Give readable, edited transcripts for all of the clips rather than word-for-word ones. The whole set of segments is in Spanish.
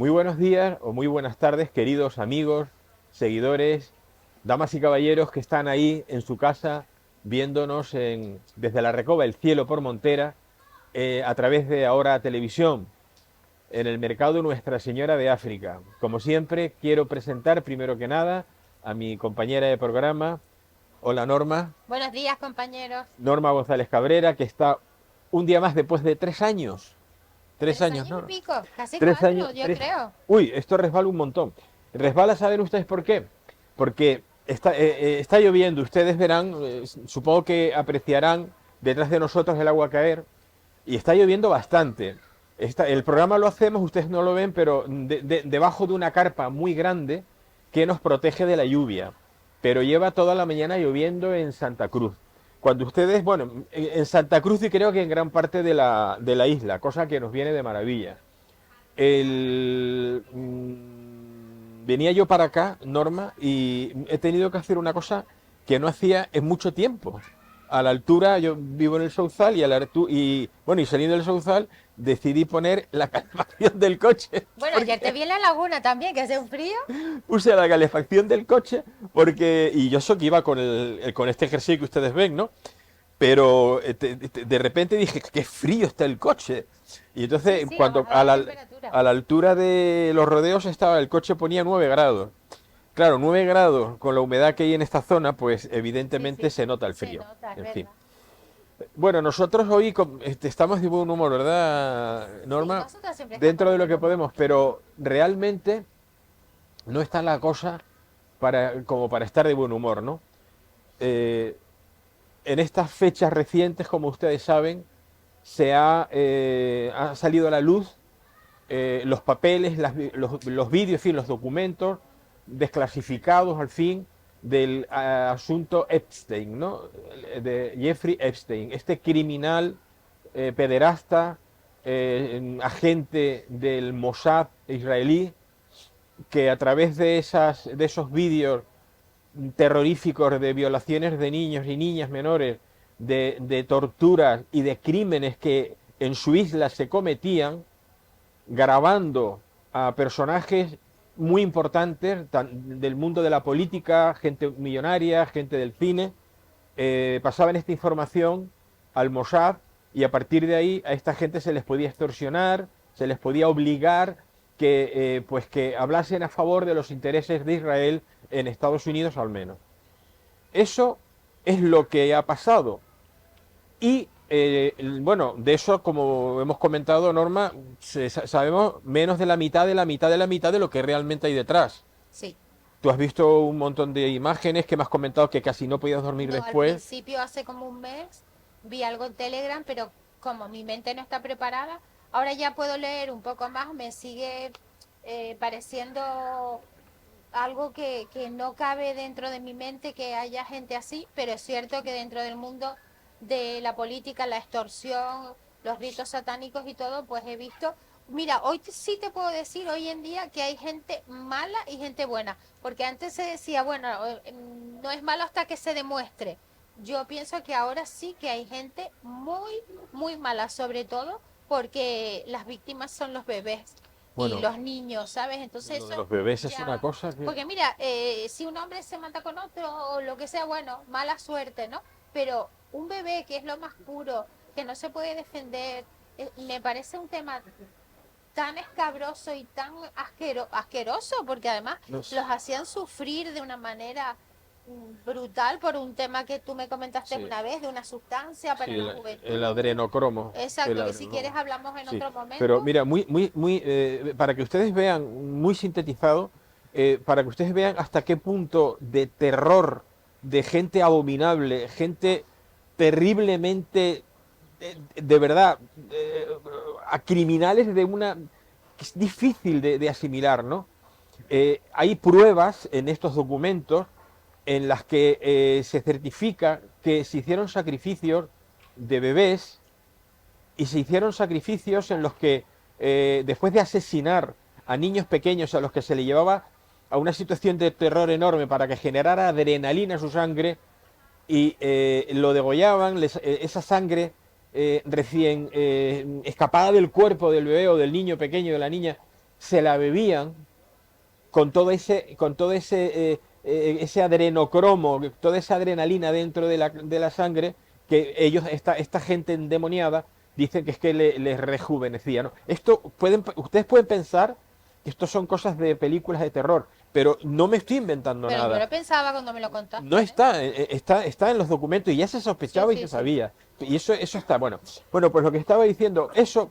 Muy buenos días o muy buenas tardes, queridos amigos, seguidores, damas y caballeros que están ahí en su casa viéndonos desde la Recoba del Cielo por Montera, a través de Ahora Televisión, en el mercado Nuestra Señora de África. Como siempre, quiero presentar primero que nada a mi compañera de programa. Hola Norma. Buenos días, compañeros. Norma González Cabrera, que está un día más después de 3 años. Tres Tres años, años y ¿no? pico, casi 3 años, cuatro, yo creo. Uy, esto resbala un montón. Resbala, ¿saben ustedes por qué? Porque está lloviendo, ustedes verán, supongo que apreciarán detrás de nosotros el agua caer, y está lloviendo bastante. El programa lo hacemos, ustedes no lo ven, pero debajo de una carpa muy grande que nos protege de la lluvia. Pero lleva toda la mañana lloviendo en Santa Cruz. Cuando ustedes, bueno, en Santa Cruz y creo que en gran parte de la isla, cosa que nos viene de maravilla. Venía yo para acá, Norma, y he tenido que hacer una cosa que no hacía en mucho tiempo. A la altura, yo vivo en el Sauzal y saliendo del Sauzal decidí poner la calefacción del coche Bueno, ayer te porque vi en la laguna también, que hace un frío. puse la calefacción del coche porque y yo eso que iba con este jersey que ustedes ven, ¿no? Pero de repente dije, qué frío está el coche. Y Sí, entonces, sí, ha cuando bajado la temperatura. a la altura de los rodeos estaba, el coche ponía 9 grados. Claro, 9 grados con la humedad que hay en esta zona, pues Sí, evidentemente sí, se nota el se frío. nota, es En fin. verdad. Bueno, nosotros hoy estamos de buen humor, ¿verdad, Sí, Norma? nosotros siempre estamos Dentro de de lo buen que humor. podemos, pero realmente no está la cosa como para estar de buen humor, ¿no? Eh, en estas fechas recientes, como ustedes saben, ha salido a la luz los papeles, los vídeos, en fin, los documentos desclasificados al fin del asunto Epstein, ¿no? De Jeffrey Epstein, este criminal pederasta, agente del Mossad israelí, que a través de esos vídeos terroríficos de violaciones de niños y niñas menores, de torturas y de crímenes que en su isla se cometían, grabando a personajes muy importantes del mundo de la política, gente millonaria, gente del cine, pasaban esta información al Mossad y a partir de ahí a esta gente se les podía extorsionar, se les podía obligar que hablasen a favor de los intereses de Israel en Estados Unidos al menos. Eso es lo que ha pasado. Y bueno, de eso, como hemos comentado, Norma, sabemos menos de la mitad de la mitad de la mitad de lo que realmente hay detrás. Sí. Tú has visto un montón de imágenes que me has comentado que casi no podías dormir No, al después. principio, hace como un mes, vi algo en Telegram, pero como mi mente no está preparada, ahora ya puedo leer un poco más, me sigue pareciendo algo que no cabe dentro de mi mente que haya gente así, pero es cierto que dentro del mundo de la política, la extorsión, los ritos satánicos y todo, pues he visto, mira, sí te puedo decir hoy en día que hay gente mala y gente buena, porque antes se decía, bueno, no es malo hasta que se demuestre. Yo pienso que ahora sí que hay gente muy, muy mala, sobre todo porque las víctimas son los bebés y Bueno, los niños, ¿sabes? Entonces lo de eso los bebés es una ya, cosa que... porque mira, si un hombre se mata con otro o lo que sea, bueno, mala suerte, ¿no? Pero un bebé que es lo más puro, que no se puede defender, me parece un tema tan escabroso y tan asqueroso, porque además No los sé. hacían sufrir de una manera brutal por un tema que tú me comentaste Sí, una vez, de una sustancia sí, para la el juventud. adrenocromo. Exacto, que si quieres hablamos en Sí, otro pero momento. mira, para que ustedes vean, muy sintetizado, para que ustedes vean hasta qué punto de terror, de gente abominable, gente terriblemente, de verdad, a criminales de una... que es difícil de asimilar, ¿no? Hay pruebas en estos documentos en las que se certifica que se hicieron sacrificios de bebés y se hicieron sacrificios en los que, después de asesinar a niños pequeños a los que se le llevaba a una situación de terror enorme para que generara adrenalina en su sangre, y lo degollaban, esa sangre recién escapada del cuerpo del bebé o del niño pequeño, de la niña, se la bebían con todo ese adrenocromo, toda esa adrenalina dentro de la sangre, que ellos, esta gente endemoniada, dicen que es que les rejuvenecía, ¿no? Ustedes pueden pensar que esto son cosas de películas de terror, pero no me estoy inventando Pero yo nada. lo pensaba cuando me lo No contaste, ¿eh? está en los documentos y ya se Sí, sospechaba y sí, se sí. sabía. Y eso está, bueno. Bueno, pues lo que estaba diciendo, eso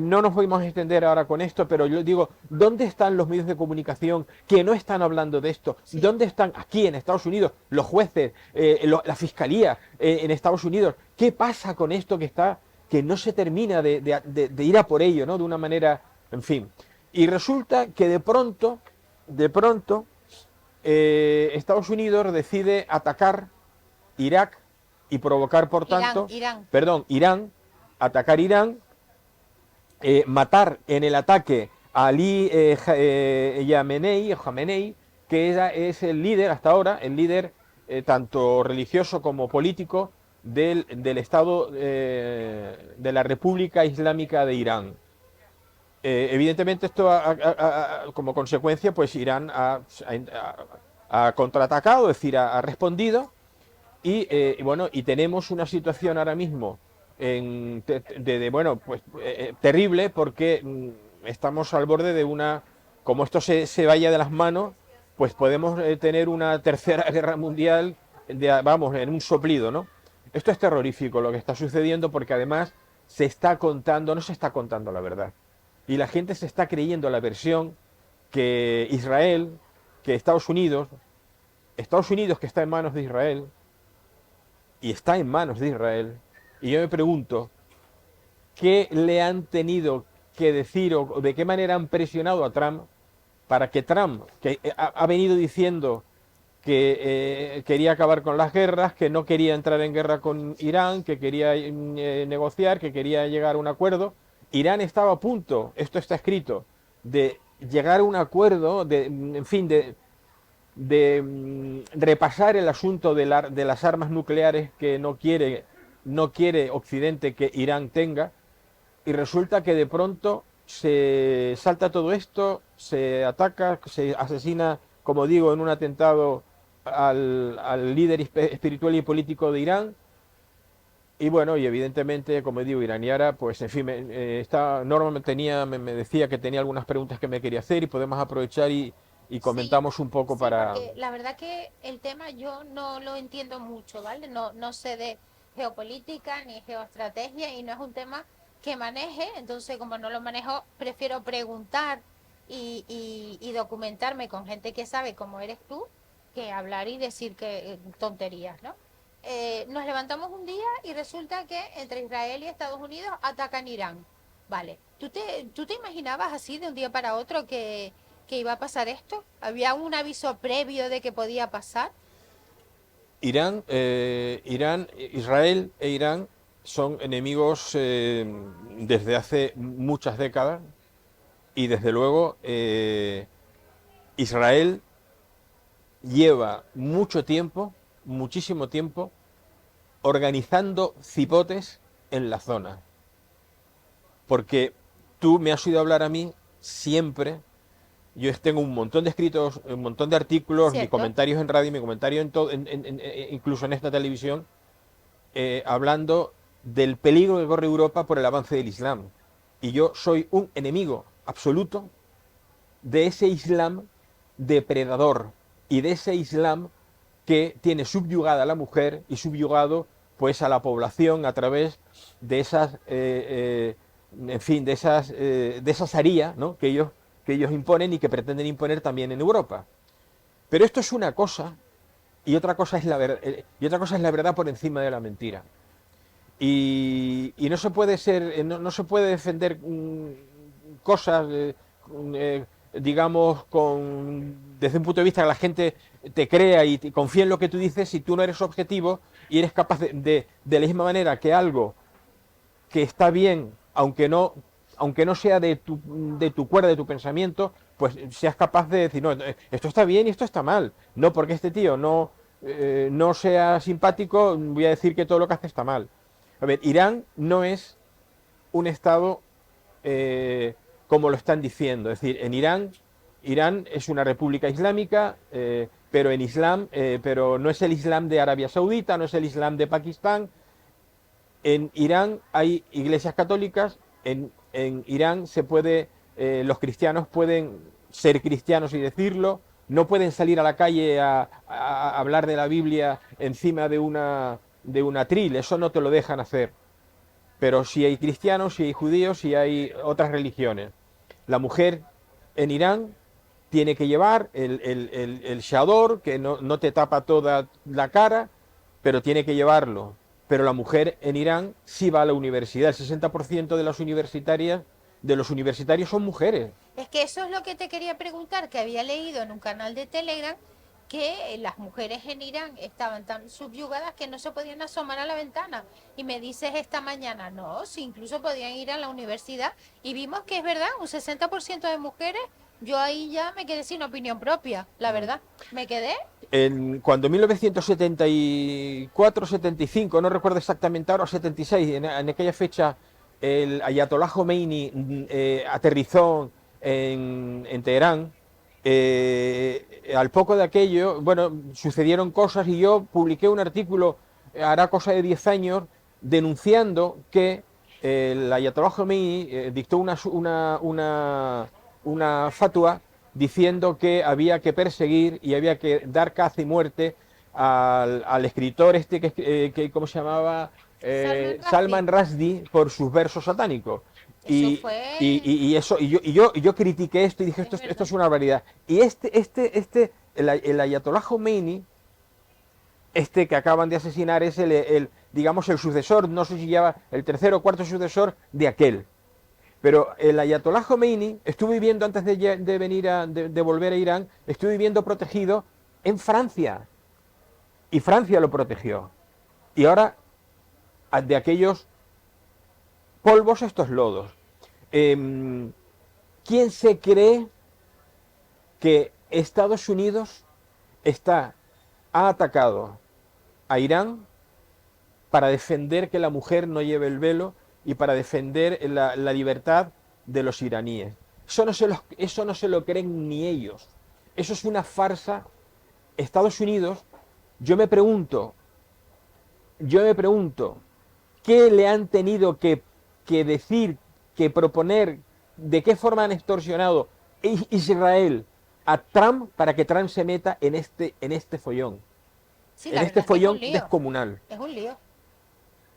no nos podemos extender ahora con esto, pero yo digo, ¿dónde están los medios de comunicación que no están hablando de esto? Sí. ¿Dónde están aquí en Estados Unidos los jueces, la fiscalía en Estados Unidos? ¿Qué pasa con esto que no se termina de ir a por ello, ¿no? De una manera, en fin. Y resulta que de pronto, Estados Unidos decide atacar Irak y provocar, por Irán, tanto, Irán. perdón, Irán, atacar Irán, matar en el ataque a Ali Khamenei, que es el líder hasta ahora, el líder tanto religioso como político del Estado de la República Islámica de Irán. Evidentemente esto como consecuencia, pues Irán ha contraatacado, es decir, ha respondido y bueno, y tenemos una situación ahora mismo bueno, pues terrible porque estamos al borde de como esto se vaya de las manos, pues podemos tener una tercera guerra mundial, vamos, en un soplido, ¿no? Esto es terrorífico lo que está sucediendo porque además no se está contando la verdad. Y la gente se está creyendo la versión que Israel, que Estados Unidos que está en manos de Israel, y está en manos de Israel, y yo me pregunto, ¿qué le han tenido que decir o de qué manera han presionado a Trump para que Trump, que ha venido diciendo que quería acabar con las guerras, que no quería entrar en guerra con Irán, que quería negociar, que quería llegar a un acuerdo? Irán estaba a punto, esto está escrito, de llegar a un acuerdo, en fin, de repasar el asunto de las armas nucleares que no quiere Occidente que Irán tenga, y resulta que de pronto se salta todo esto, se ataca, se asesina, como digo, en un atentado al líder espiritual y político de Irán. Y bueno, y evidentemente, como digo, Irán y Ara, pues en fin, Norma me decía que tenía algunas preguntas que me quería hacer y podemos aprovechar y Sí, comentamos un poco sí, para... porque la verdad que el tema yo no lo entiendo mucho, ¿vale? No sé de geopolítica ni geoestrategia y no es un tema que maneje, entonces como no lo manejo, prefiero preguntar y documentarme con gente que sabe cómo eres tú, que hablar y decir que tonterías, ¿no? Nos levantamos un día y resulta que entre Israel y Estados Unidos atacan Irán. Vale, ¿tú te imaginabas así de un día para otro que iba a pasar esto? ¿Había un aviso previo de que podía pasar? Israel e Irán son enemigos desde hace muchas décadas y desde luego Israel lleva mucho tiempo, muchísimo tiempo, organizando cipotes en la zona. Porque tú me has oído hablar a mí siempre. Yo tengo un montón de escritos, un montón de artículos, mis ¿Cierto? comentarios en radio, mi comentario en todo, incluso en esta televisión, hablando del peligro que corre Europa por el avance del Islam. Y yo soy un enemigo absoluto de ese Islam depredador y de ese Islam que tiene subyugada a la mujer y subyugado pues a la población a través de esas, en fin, de esa sharia, ¿no? Que ellos imponen y que pretenden imponer también en Europa. Pero esto es una cosa y otra cosa es y otra cosa es la verdad por encima de la mentira. Y no se puede no se puede defender cosas, digamos, desde un punto de vista que la gente te crea y confía en lo que tú dices si tú no eres objetivo y eres capaz de la misma manera que algo que está bien, aunque no sea de tu cuerda, de tu pensamiento, pues seas capaz de decir, no, esto está bien y esto está mal. No porque este tío no sea simpático, voy a decir que todo lo que hace está mal. A ver, Irán no es un Estado, como lo están diciendo. Es decir, en Irán es una república islámica, pero en Islam, pero no es el Islam de Arabia Saudita, no es el Islam de Pakistán. En Irán hay iglesias católicas, en Irán los cristianos pueden ser cristianos y decirlo, no pueden salir a la calle a hablar de la Biblia encima de un atril, eso no te lo dejan hacer. Pero si hay cristianos, si hay judíos, si hay otras religiones. La mujer en Irán tiene que llevar el chador, que no te tapa toda la cara, pero tiene que llevarlo. Pero la mujer en Irán sí va a la universidad. El 60% de las universitarias, de los universitarios son mujeres. Es que eso es lo que te quería preguntar, que había leído en un canal de Telegram que las mujeres en Irán estaban tan subyugadas que no se podían asomar a la ventana. Y me dices esta mañana, no, si incluso podían ir a la universidad. Y vimos que es verdad, un 60% de mujeres. Yo ahí ya me quedé sin opinión propia, la verdad. Me quedé. Cuando en 1974-75, no recuerdo exactamente ahora, o 76, en aquella fecha, el Ayatollah Khomeini aterrizó en Teherán. Al poco de aquello, bueno, sucedieron cosas y yo publiqué un artículo, hará cosa de 10 años, denunciando que el Ayatollah Khomeini dictó una fatua diciendo que había que perseguir y había que dar caza y muerte al escritor este ¿cómo se llamaba? Salman Rushdie, por sus versos satánicos. Eso fue. Yo critiqué esto y dije, esto es una barbaridad. Y el Ayatollah Khomeini, que acaban de asesinar, es digamos, el sucesor, no sé si ya el tercer o cuarto sucesor de aquel. Pero el Ayatollah Khomeini estuvo viviendo, antes de volver a Irán, estuvo viviendo protegido en Francia. Y Francia lo protegió. Y ahora, de aquellos polvos, estos lodos. ¿Quién se cree que Estados Unidos ha atacado a Irán para defender que la mujer no lleve el velo y para defender la libertad de los iraníes? Eso no se lo creen ni ellos. Eso es una farsa. Estados Unidos, yo me pregunto, ¿qué le han tenido que decir, que proponer, de qué forma han extorsionado Israel a Trump para que Trump se meta en este follón? Sí, en este follón descomunal. Es un lío.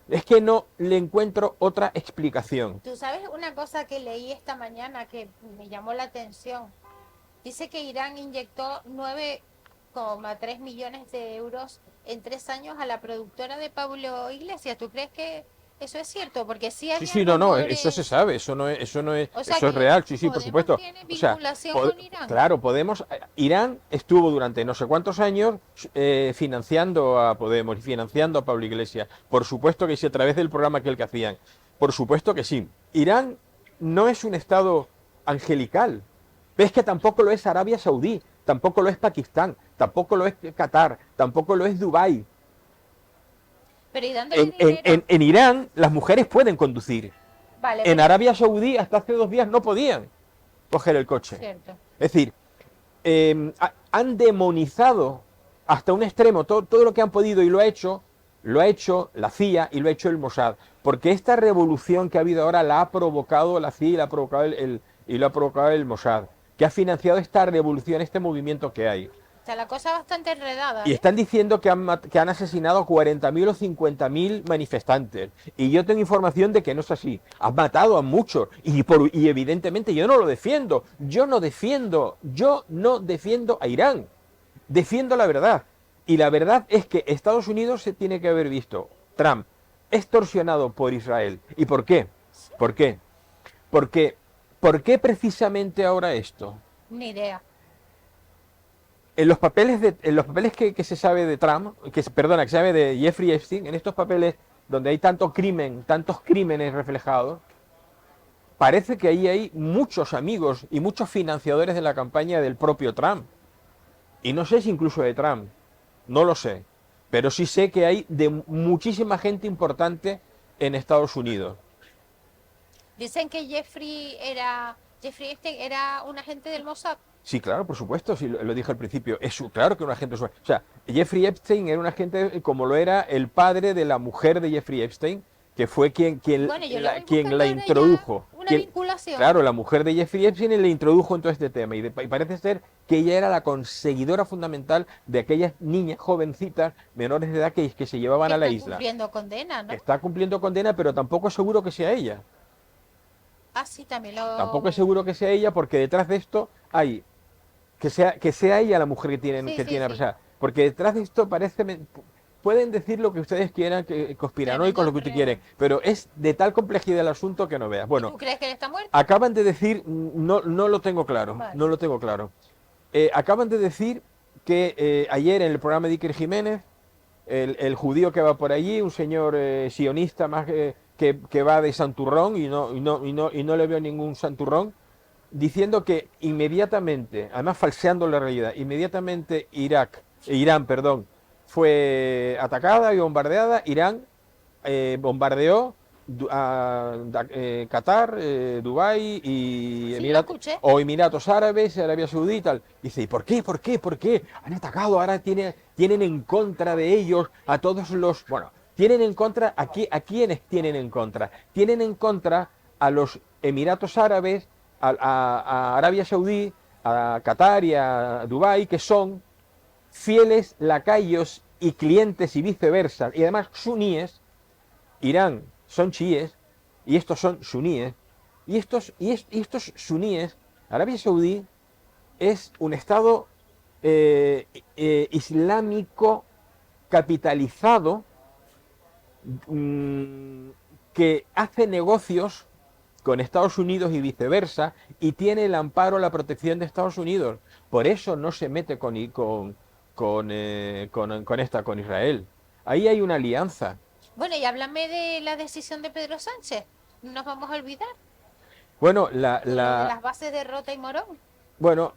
Es que no le encuentro otra explicación. Tú sabes una cosa que leí esta mañana que me llamó la atención. Dice que Irán inyectó 9,3 millones de euros en 3 años a la productora de Pablo Iglesias. ¿Tú crees que eso es cierto? Porque sí hay no, eso se sabe, eso es real, sí, por supuesto. Tiene vinculación con Irán. Claro, Irán estuvo durante no sé cuántos años financiando a Podemos y financiando a Pablo Iglesias. Por supuesto que sí, a través del programa que hacían. Por supuesto que sí. Irán no es un estado angelical. Ves que tampoco lo es Arabia Saudí, tampoco lo es Pakistán, tampoco lo es Qatar, tampoco lo es Dubái. Pero ¿y en Irán las mujeres pueden conducir. Vale, en Arabia Saudí hasta hace 2 días no podían coger el coche. Cierto. Es decir, han demonizado hasta un extremo todo lo que han podido y lo ha hecho la CIA y lo ha hecho el Mossad. Porque esta revolución que ha habido ahora la ha provocado la CIA y la ha provocado lo ha provocado el Mossad, que ha financiado esta revolución, este movimiento que hay. Está la cosa bastante enredada. Y están diciendo que han asesinado a 40.000 o 50.000 manifestantes. Y yo tengo información de que no es así. Han matado a muchos. Y evidentemente yo no lo defiendo. Yo no defiendo a Irán. Defiendo la verdad. Y la verdad es que Estados Unidos se tiene que haber visto, Trump, extorsionado por Israel. ¿Y por qué? ¿Por qué? ¿Por qué precisamente ahora esto? Ni idea. En los papeles que se sabe de Trump, que se sabe de Jeffrey Epstein, en estos papeles donde hay tantos crímenes reflejados, parece que ahí hay muchos amigos y muchos financiadores de la campaña del propio Trump. Y no sé si incluso de Trump, no lo sé, pero sí sé que hay de muchísima gente importante en Estados Unidos. Dicen que Jeffrey era Jeffrey Epstein era un agente del Mossad. Sí, claro, por supuesto, sí, lo dije al principio. Claro que era un agente. O sea, Jeffrey Epstein era un agente como lo era el padre de la mujer de Jeffrey Epstein, que fue Bueno, yo le voy quien buscando la ahora ya introdujo. una vinculación. Claro, la mujer de Jeffrey Epstein le introdujo en todo este tema. Y parece ser que ella era la conseguidora fundamental de aquellas niñas jovencitas menores de edad que se llevaban Que a la están isla. cumpliendo condena, ¿no? Está cumpliendo condena, pero tampoco es seguro que sea ella. Ah, sí, también Tampoco es lo... seguro que sea ella, porque detrás de esto hay que sea ella la mujer Sí, que sí, tiene sí. apresada. Porque detrás de esto pueden decir lo que ustedes quieran, que Tremendo conspiranoicos, lo que ustedes enredo. quieren, pero es de tal complejidad el asunto que no veas. ¿Y Bueno, tú crees que él está muerto? acaban de decir, no, no lo tengo claro, Vale. no lo tengo claro. Acaban de decir que ayer en el programa de Iker Jiménez, el judío que va por allí, un señor sionista más que va de santurrón y no le veo ningún santurrón, diciendo que inmediatamente, además falseando la realidad, inmediatamente Irán, perdón, fue atacada y bombardeada, Irán bombardeó Qatar, Dubái y Sí, lo escuché. Emiratos Árabes, Arabia Saudí y tal. Dice, ¿y por qué? ¿Por qué? ¿Por qué? Han atacado, ahora tienen en contra de ellos a todos los... Bueno, tienen en contra, ¿a quiénes tienen en contra? Tienen en contra a los Emiratos Árabes, a Arabia Saudí, a Qatar y a Dubái, que son fieles lacayos y clientes y viceversa, y además suníes. Irán son chiíes y estos son suníes. Y estos suníes, Arabia Saudí es un estado islámico capitalizado mmm, que hace negocios con Estados Unidos y viceversa y tiene el amparo, la protección de Estados Unidos. Por eso no se mete con Israel. Ahí hay una alianza. Bueno, y háblame de la decisión de Pedro Sánchez. No nos vamos a olvidar Bueno, de lo de las bases de Rota y Morón. bueno,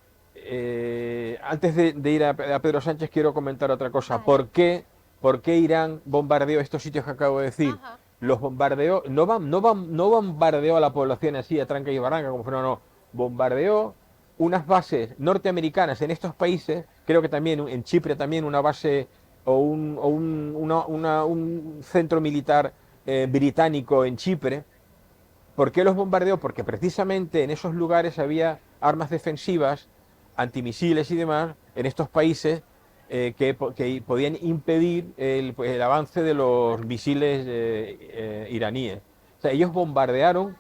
antes de ir a Pedro Sánchez quiero comentar otra cosa. Vale. Por qué Irán bombardeó estos sitios que acabo de decir? Ajá. Los bombardeó, no bombardeó a la población así a tranca y barranca, como fueron, no. Bombardeó unas bases norteamericanas en estos países, creo que también en Chipre también una base un centro militar británico en Chipre. ¿Por qué los bombardeó? Porque precisamente en esos lugares había armas defensivas, antimisiles y demás, en estos países que podían impedir el avance de los misiles iraníes. O sea, ellos bombardearon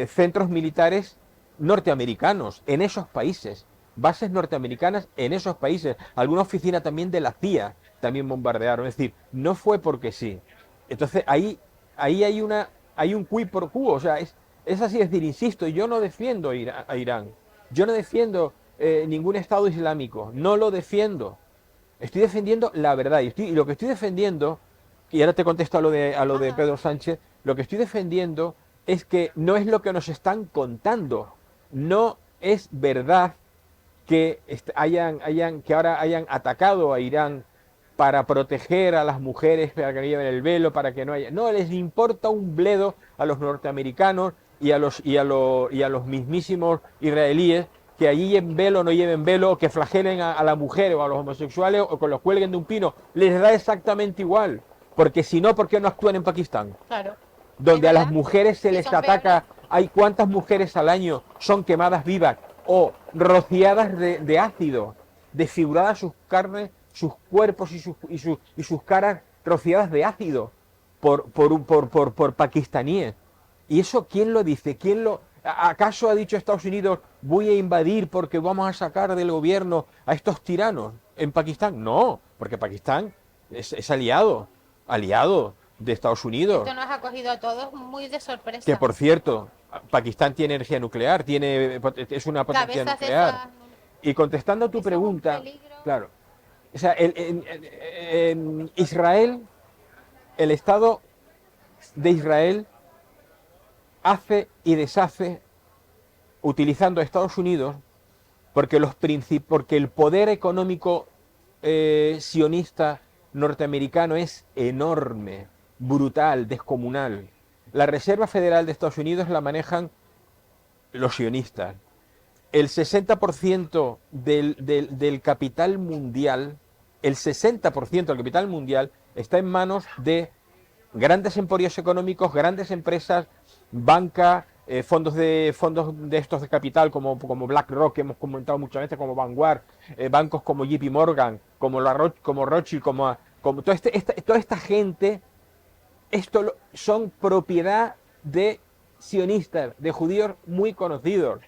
centros militares norteamericanos en esos países, bases norteamericanas en esos países, alguna oficina también de la CIA también bombardearon, es decir, no fue porque sí. Entonces ahí hay un quid pro quo, o sea, es así, es decir, insisto, yo no defiendo a Irán, yo no defiendo ningún Estado islámico, no lo defiendo, estoy defendiendo la verdad y lo que estoy defendiendo, y ahora te contesto a lo de Ajá. Pedro Sánchez, lo que estoy defendiendo es que no es lo que nos están contando, no es verdad que que ahora hayan atacado a Irán para proteger a las mujeres, para que no lleven el velo, para que no haya... No, les importa un bledo a los norteamericanos y a los mismísimos israelíes que allí lleven velo o no lleven velo, o que flagelen a la mujer o a los homosexuales o que los cuelguen de un pino. Les da exactamente igual. Porque si no, ¿por qué no actúan en Pakistán? Claro. Es Donde a las verdad. mujeres se Sí, les son ataca, peores. hay cuántas mujeres al año son quemadas vivas o rociadas de ácido, desfiguradas sus carnes, sus cuerpos y sus caras rociadas de ácido por pakistaníes. ¿Y eso quién lo dice? ¿Acaso ha dicho Estados Unidos voy a invadir porque vamos a sacar del gobierno a estos tiranos en Pakistán? No, porque Pakistán es aliado de Estados Unidos. Esto nos ha cogido a todos muy de Que sorpresa. por cierto, Pakistán tiene energía nuclear, es una potencia Cabezas de nuclear. esas, Y contestando a tu eso es un pregunta, peligro. claro, o sea, Israel, el Estado de Israel hace y deshace utilizando a Estados Unidos porque el poder económico sionista norteamericano es enorme, brutal, descomunal. La Reserva Federal de Estados Unidos la manejan los sionistas. El 60% del capital mundial, el 60% del capital mundial está en manos de grandes emporios económicos, grandes empresas, banca, fondos de estos de capital como BlackRock, que hemos comentado muchas veces, como Vanguard, bancos como JP Morgan, como Rothschild, como toda esta gente. Son propiedad de sionistas, de judíos muy conocidos.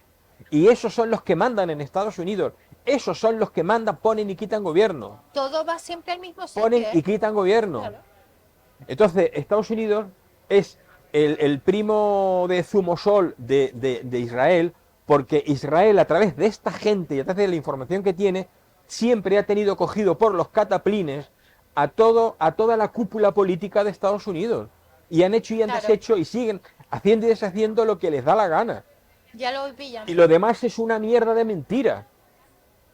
Y esos son los que mandan en Estados Unidos. Esos son los que mandan, ponen y quitan gobierno. Todo va siempre al mismo sitio, Ponen y quitan gobierno. Claro. Entonces, Estados Unidos es el primo de Zumosol de Israel, porque Israel, a través de esta gente y a través de la información que tiene, siempre ha tenido cogido por los cataplines a toda la cúpula política de Estados Unidos. Y han hecho y han deshecho y siguen haciendo y deshaciendo lo que les da la gana. Ya lo voy pillando. Y lo demás es una mierda de mentira.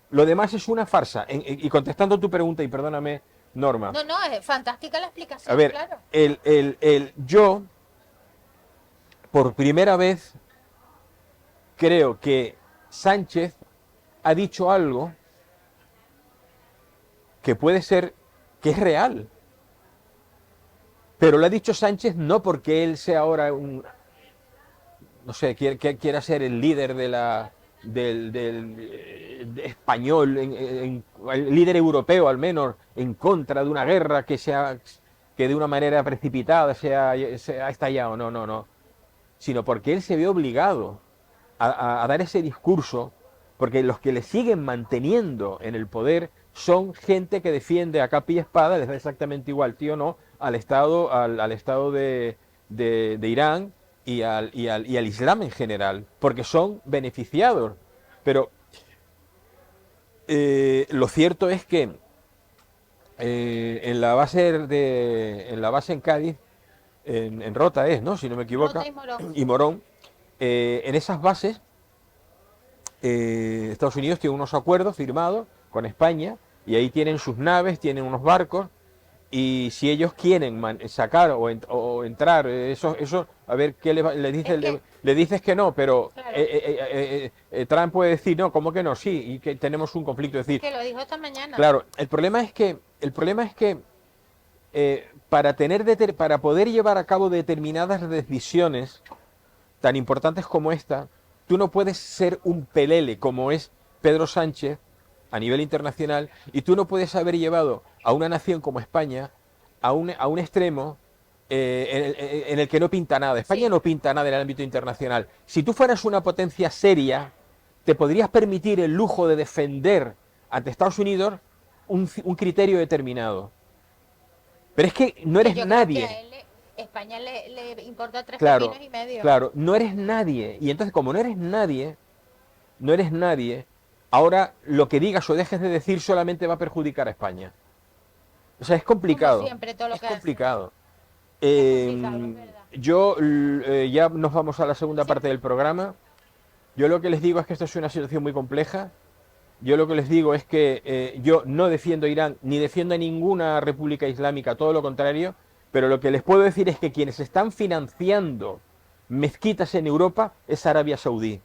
Lo demás es una farsa. Y contestando tu pregunta, y perdóname, Norma. No, es fantástica la explicación, A ver, claro. yo, por primera vez, creo que Sánchez ha dicho algo que puede ser, que es real. Pero lo ha dicho Sánchez no porque él sea ahora no sé, quiera ser el líder del español, el líder europeo al menos, en contra de una guerra que de una manera precipitada se ha estallado. No. Sino porque él se ve obligado a dar ese discurso, porque los que le siguen manteniendo en el poder son gente que defiende a capa y espada, les da exactamente igual, tío, no, al Estado, al Estado de Irán y al Islam en general, porque son beneficiados. Pero lo cierto es que en la base en Cádiz, en Rota es, ¿no? Si no me equivoco, Rota y Morón, en esas bases Estados Unidos tiene unos acuerdos firmados con España y ahí tienen sus naves, tienen unos barcos. Y si ellos quieren sacar o entrar, eso, a ver qué le dices, le dices que no, pero Claro. Trump puede decir, no, ¿cómo que no? Sí, y que tenemos un conflicto. Es decir, Que lo dijo esta mañana. claro, el problema es que para poder llevar a cabo determinadas decisiones tan importantes como esta, tú no puedes ser un pelele como es Pedro Sánchez a nivel internacional, y tú no puedes haber llevado a una nación como España a un extremo en el que no pinta nada. España Sí. no pinta nada en el ámbito internacional. Si tú fueras una potencia seria, te podrías permitir el lujo de defender ante Estados Unidos un criterio determinado. Pero es que no eres Yo creo nadie. que a él España le importa 3 Claro, pepinos y medio. claro, no eres nadie. Y entonces, como no eres nadie, ahora lo que digas o dejes de decir solamente va a perjudicar a España. O sea, es complicado. Como siempre, todo lo Es que hace. complicado. Es complicado, es verdad. Ya nos vamos a la segunda parte del programa. Yo lo que les digo es que esto es una situación muy compleja. Yo lo que les digo es que yo no defiendo a Irán ni defiendo a ninguna república islámica, todo lo contrario. Pero lo que les puedo decir es que quienes están financiando mezquitas en Europa es Arabia Saudí.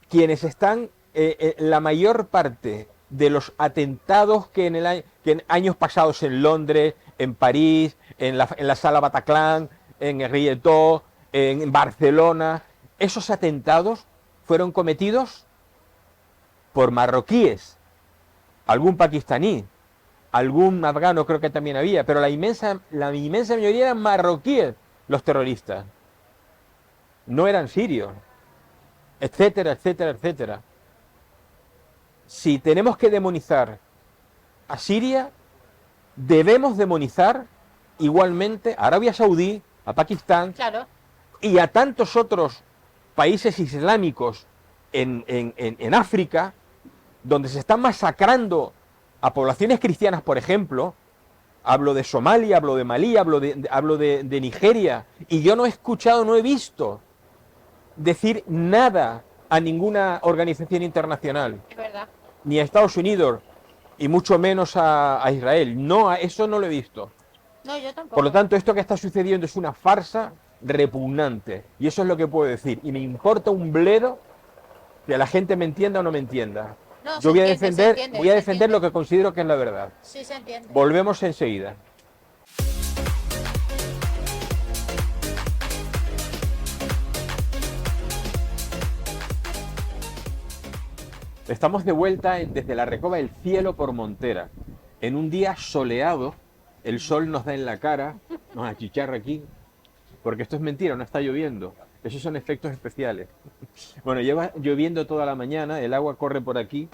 Quienes están, la mayor parte de los atentados que en años pasados en Londres, en París, en la Sala Bataclan, en el Rieto, en Barcelona, esos atentados fueron cometidos por marroquíes, algún pakistaní, algún afgano creo que también había, pero la inmensa mayoría eran marroquíes los terroristas, no eran sirios, etcétera, etcétera, etcétera. Si tenemos que demonizar a Siria, debemos demonizar igualmente a Arabia Saudí, a Pakistán, Claro. y a tantos otros países islámicos en África, donde se están masacrando a poblaciones cristianas, por ejemplo. Hablo de Somalia, hablo de Malí, hablo de Nigeria, y yo no he escuchado, no he visto decir nada a ninguna organización internacional, Es verdad. ni a Estados Unidos, y mucho menos a Israel. No, eso no lo he visto. No, yo tampoco. Por lo tanto, esto que está sucediendo es una farsa, repugnante. Y eso es lo que puedo decir. Y me importa un bledo que la gente me entienda o no me entienda. No, Yo se entiende, se entiende, voy a se defender entiende. lo que considero que es la verdad. Sí, se entiende. Volvemos enseguida. Estamos de vuelta desde la Recoba del Cielo por Montera. En un día soleado, el sol nos da en la cara, nos achicharra aquí, porque esto es mentira, no está lloviendo. Esos son efectos especiales. Bueno, lleva lloviendo toda la mañana, el agua corre por aquí,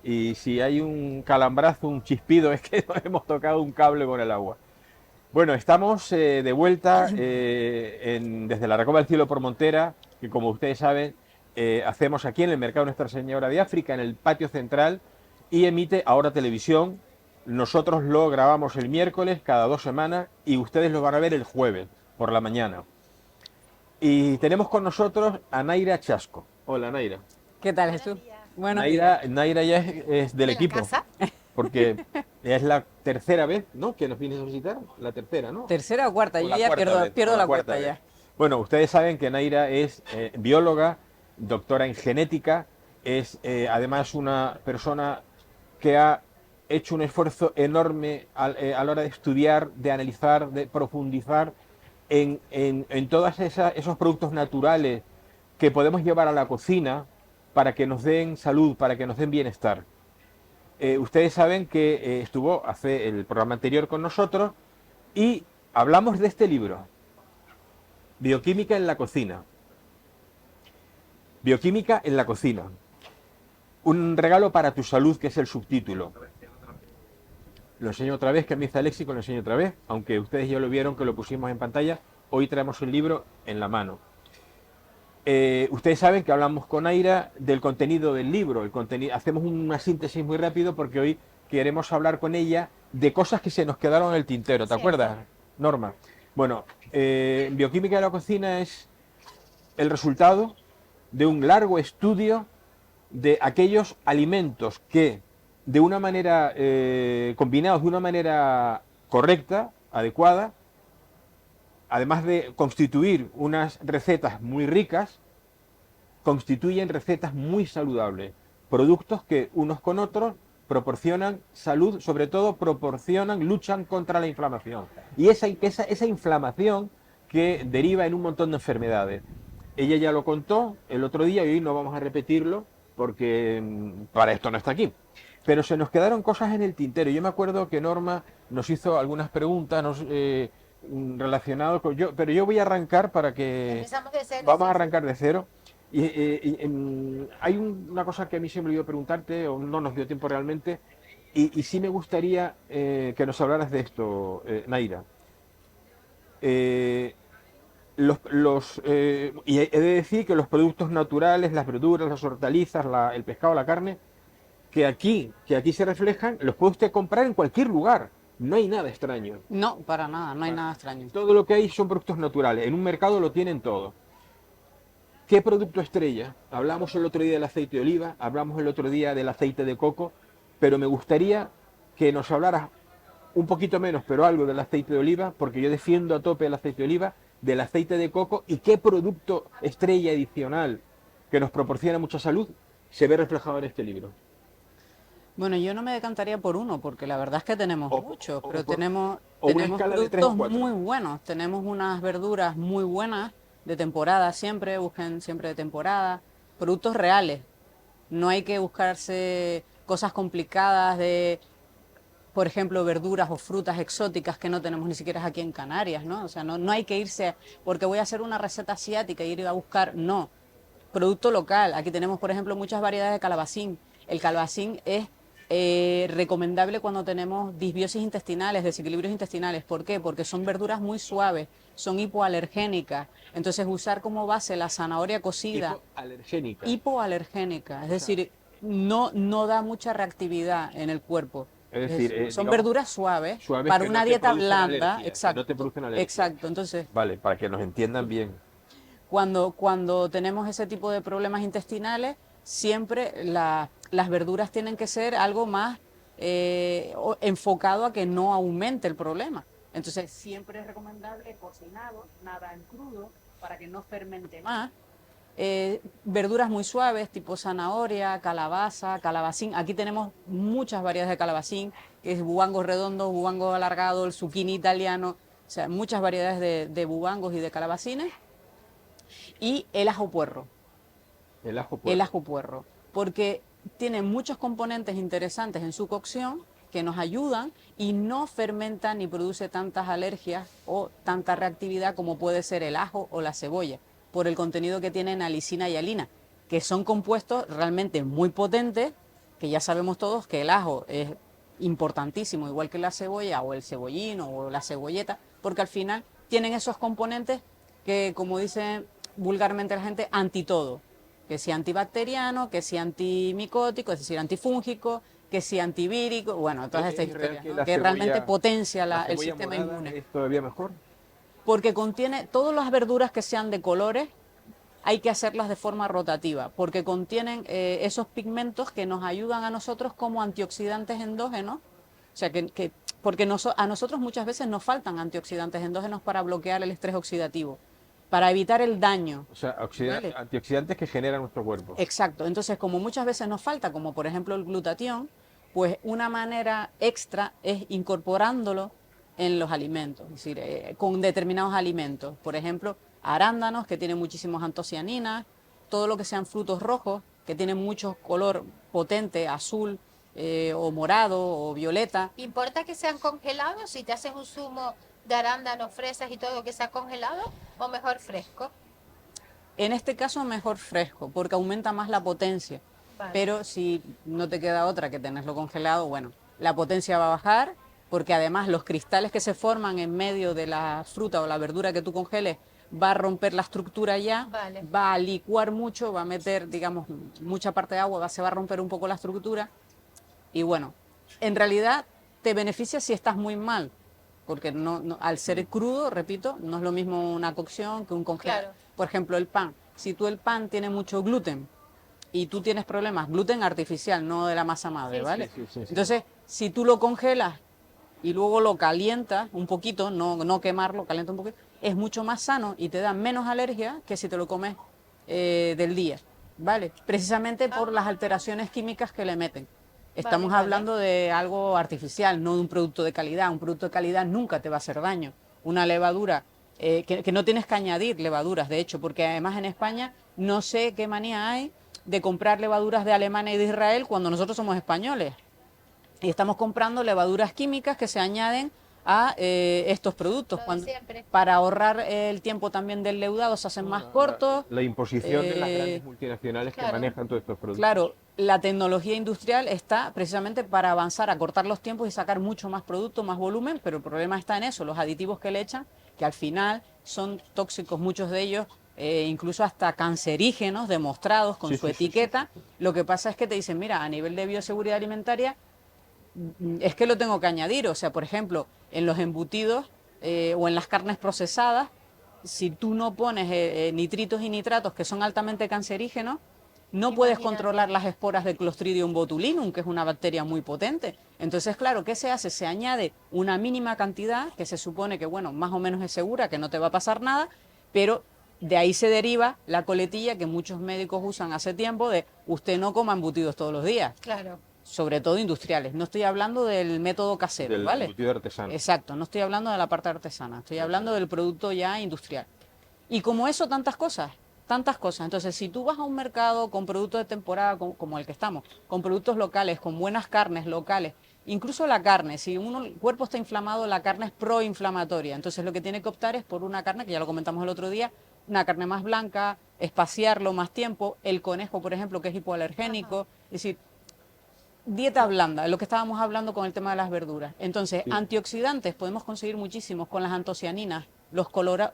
y si hay un calambrazo, un chispido, es que nos hemos tocado un cable con el agua. Bueno, estamos de vuelta desde la Recoba del Cielo por Montera, que como ustedes saben, hacemos aquí en el Mercado Nuestra Señora de África, en el patio central, y emite Ahora Televisión. Nosotros lo grabamos el miércoles cada 2 semanas y ustedes lo van a ver el jueves por la mañana. Y tenemos con nosotros a Naira Chasco. Hola, Naira. ¿Qué tal, Buenos Jesús? días. Buenos días. Naira ya es del ¿En equipo, casa? porque es la tercera vez, ¿no?, que nos vienes a visitar. La tercera, ¿no? ¿Tercera o cuarta? O Yo la ya cuarta pierdo, vez, pierdo o la la cuarta cuarta vez. ya. Bueno, ustedes saben que Naira es bióloga, doctora en genética, es además una persona que ha hecho un esfuerzo enorme a la hora de estudiar, de analizar, de profundizar en todos esos productos naturales que podemos llevar a la cocina para que nos den salud, para que nos den bienestar. Ustedes saben que estuvo hace el programa anterior con nosotros y hablamos de este libro, Bioquímica en la cocina. Bioquímica en la cocina. Un regalo para tu salud, que es el subtítulo. Lo enseño otra vez, que me dice Alexi, lo enseño otra vez, aunque ustedes ya lo vieron que lo pusimos en pantalla. Hoy traemos el libro en la mano. Ustedes saben que hablamos con Aira del contenido del libro. Hacemos una síntesis muy rápido porque hoy queremos hablar con ella de cosas que se nos quedaron en el tintero. ¿Te Cierto. acuerdas, Norma? Bueno, Bioquímica de la cocina es el resultado de un largo estudio de aquellos alimentos que, de una manera, combinados de una manera correcta, adecuada, además de constituir unas recetas muy ricas, constituyen recetas muy saludables. Productos que unos con otros proporcionan salud, sobre todo luchan contra la inflamación. Y esa inflamación que deriva en un montón de enfermedades. Ella ya lo contó el otro día y hoy no vamos a repetirlo porque para esto no está aquí. Pero se nos quedaron cosas en el tintero. Yo me acuerdo que Norma nos hizo algunas preguntas relacionadas con pero yo voy a arrancar para que... Empezamos de cero. Vamos a sí. arrancar de cero. Hay una cosa que a mí se me olvidó preguntarte, o no nos dio tiempo realmente, y sí me gustaría que nos hablaras de esto, Naira. Y he de decir que los productos naturales, las verduras, las hortalizas, el pescado, la carne, que aquí se reflejan, los puede usted comprar en cualquier lugar. No hay nada extraño. No, para nada, no hay nada extraño. Todo lo que hay son productos naturales. En un mercado lo tienen todo. ¿Qué producto estrella? Hablamos el otro día del aceite de oliva, hablamos el otro día del aceite de coco, pero me gustaría que nos hablaras un poquito menos, pero algo del aceite de oliva, porque yo defiendo a tope el aceite de oliva, del aceite de coco y qué producto estrella adicional que nos proporciona mucha salud se ve reflejado en este libro. Bueno, yo no me decantaría por uno, porque la verdad es que tenemos muchos, pero tenemos una escala de 3 o productos 4. muy buenos. Tenemos unas verduras muy buenas, de temporada siempre, busquen siempre de temporada. Productos reales. No hay que buscarse cosas complicadas de, por ejemplo, verduras o frutas exóticas que no tenemos ni siquiera aquí en Canarias, ¿no? O sea, no hay que irse porque voy a hacer una receta asiática y ir a buscar, no. Producto local. Aquí tenemos, por ejemplo, muchas variedades de calabacín. El calabacín es recomendable cuando tenemos disbiosis intestinales, desequilibrios intestinales. ¿Por qué? Porque son verduras muy suaves, son hipoalergénicas. Entonces, usar como base la zanahoria cocida. Hipoalergénica. Hipoalergénica, es decir, no da mucha reactividad en el cuerpo. Es decir, son digamos, verduras suaves para que una no te dieta producen blanda. alergia, Exacto. que no te producen alergia. Exacto. Entonces, Vale, para que nos entiendan bien. cuando tenemos ese tipo de problemas intestinales, siempre las verduras tienen que ser algo más enfocado a que no aumente el problema. Entonces siempre es recomendable cocinado, nada en crudo, para que no fermente más. Verduras muy suaves, tipo zanahoria, calabaza, calabacín. Aquí tenemos muchas variedades de calabacín, que es bubango redondo, bubango alargado, el zucchini italiano, o sea, muchas variedades de bubangos y de calabacines. Y el ajo puerro. El ajo El puerro. ajo puerro, porque tiene muchos componentes interesantes en su cocción que nos ayudan y no fermenta ni produce tantas alergias o tanta reactividad como puede ser el ajo o la cebolla, por el contenido que tienen alicina y alina, que son compuestos realmente muy potentes, que ya sabemos todos que el ajo es importantísimo, igual que la cebolla o el cebollino o la cebolleta, porque al final tienen esos componentes que, como dice vulgarmente la gente, anti todo, que si antibacteriano, que si antimicótico, es decir, antifúngico, que si antivírico, bueno, todas estas ¿Es real historias, que ¿no? Que realmente potencia la el cebolla sistema morada inmune, es todavía mejor? porque contiene todas las verduras que sean de colores, hay que hacerlas de forma rotativa, porque contienen esos pigmentos que nos ayudan a nosotros como antioxidantes endógenos, o sea, porque a nosotros muchas veces nos faltan antioxidantes endógenos para bloquear el estrés oxidativo, para evitar el daño, O sea, ¿vale? antioxidantes que genera nuestro cuerpo. Exacto, entonces como muchas veces nos falta, como por ejemplo el glutatión, pues una manera extra es incorporándolo en los alimentos, es decir, con determinados alimentos, por ejemplo, arándanos que tienen muchísimos antocianinas, todo lo que sean frutos rojos que tienen mucho color potente, azul o morado o violeta. ¿Importa que sean congelados? Si te haces un zumo de arándanos, fresas y todo que sea congelado, o mejor fresco. En este caso mejor fresco, porque aumenta más la potencia. Vale. Pero si no te queda otra que tenerlo congelado, bueno, la potencia va a bajar, porque además los cristales que se forman en medio de la fruta o la verdura que tú congeles va a romper la estructura ya, Vale. va a licuar mucho, va a meter, digamos, mucha parte de agua, se va a romper un poco la estructura. Y bueno, en realidad te beneficia si estás muy mal, porque al ser crudo, repito, no es lo mismo una cocción que un congelado. Claro. Por ejemplo, el pan. Si tú el pan tiene mucho gluten y tú tienes problemas, gluten artificial, no de la masa madre, Sí, ¿vale? Sí. Entonces, si tú lo congelas y luego lo calientas un poquito, no quemarlo, calienta un poquito, es mucho más sano y te da menos alergia que si te lo comes del día, ¿vale? Precisamente por las alteraciones químicas que le meten. Estamos Vale. hablando de algo artificial, no de un producto de calidad. Un producto de calidad nunca te va a hacer daño. Una levadura, que no tienes que añadir levaduras, de hecho, porque además en España no sé qué manía hay de comprar levaduras de Alemania y de Israel cuando nosotros somos españoles. Y estamos comprando levaduras químicas que se añaden a estos productos. Lo de siempre. Para ahorrar el tiempo también del leudado se hacen más cortos. La imposición de las grandes multinacionales que claro. manejan todos estos productos. Claro, la tecnología industrial está precisamente para avanzar, a cortar los tiempos y sacar mucho más producto, más volumen, pero el problema está en eso, los aditivos que le echan, que al final son tóxicos, muchos de ellos, incluso hasta cancerígenos, demostrados con su etiqueta. Lo que pasa es que te dicen, mira, a nivel de bioseguridad alimentaria, es que lo tengo que añadir, o sea, por ejemplo, en los embutidos o en las carnes procesadas, si tú no pones nitritos y nitratos que son altamente cancerígenos, no puedes controlar las esporas de Clostridium botulinum, que es una bacteria muy potente. Entonces, claro, ¿qué se hace? Se añade una mínima cantidad que se supone que, bueno, más o menos es segura, que no te va a pasar nada, pero de ahí se deriva la coletilla que muchos médicos usan hace tiempo de usted no coma embutidos todos los días. Claro. Sobre todo industriales. No estoy hablando del método casero, Del ¿vale? embutido artesano. Exacto, no estoy hablando de la parte artesana, estoy hablando del producto ya industrial. Y como eso, tantas cosas, tantas cosas. Entonces, si tú vas a un mercado con productos de temporada como el que estamos, con productos locales, con buenas carnes locales, incluso la carne, si el cuerpo está inflamado, la carne es proinflamatoria. Entonces, lo que tiene que optar es por una carne, que ya lo comentamos el otro día, una carne más blanca, espaciarlo más tiempo. El conejo, por ejemplo, que es hipoalergénico. Es decir, dieta blanda, es lo que estábamos hablando con el tema de las verduras. Entonces, antioxidantes podemos conseguir muchísimos con las antocianinas, los colores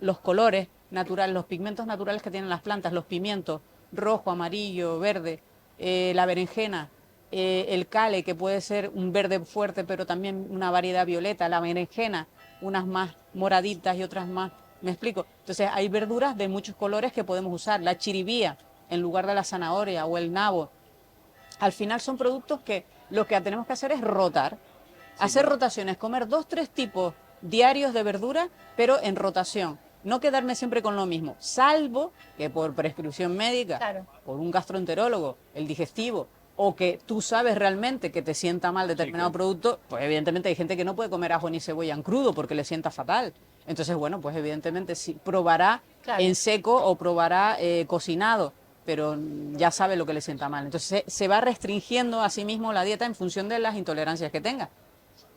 naturales, los pigmentos naturales que tienen las plantas, los pimientos, rojo, amarillo, verde, la berenjena, el cale, que puede ser un verde fuerte, pero también una variedad violeta, la berenjena, unas más moraditas y otras más, ¿me explico? Entonces, hay verduras de muchos colores que podemos usar, la chiribía en lugar de la zanahoria o el nabo. Al final son productos que lo que tenemos que hacer es rotar, hacer rotaciones, comer 2, 3 tipos diarios de verdura, pero en rotación. No quedarme siempre con lo mismo, salvo que por prescripción médica, Claro. por un gastroenterólogo, el digestivo, o que tú sabes realmente que te sienta mal determinado producto, pues evidentemente hay gente que no puede comer ajo ni cebolla en crudo porque le sienta fatal. Entonces, bueno, pues evidentemente sí, probará Claro. en seco o probará cocinado, pero ya sabe lo que le sienta mal. Entonces se va restringiendo a sí mismo la dieta en función de las intolerancias que tenga.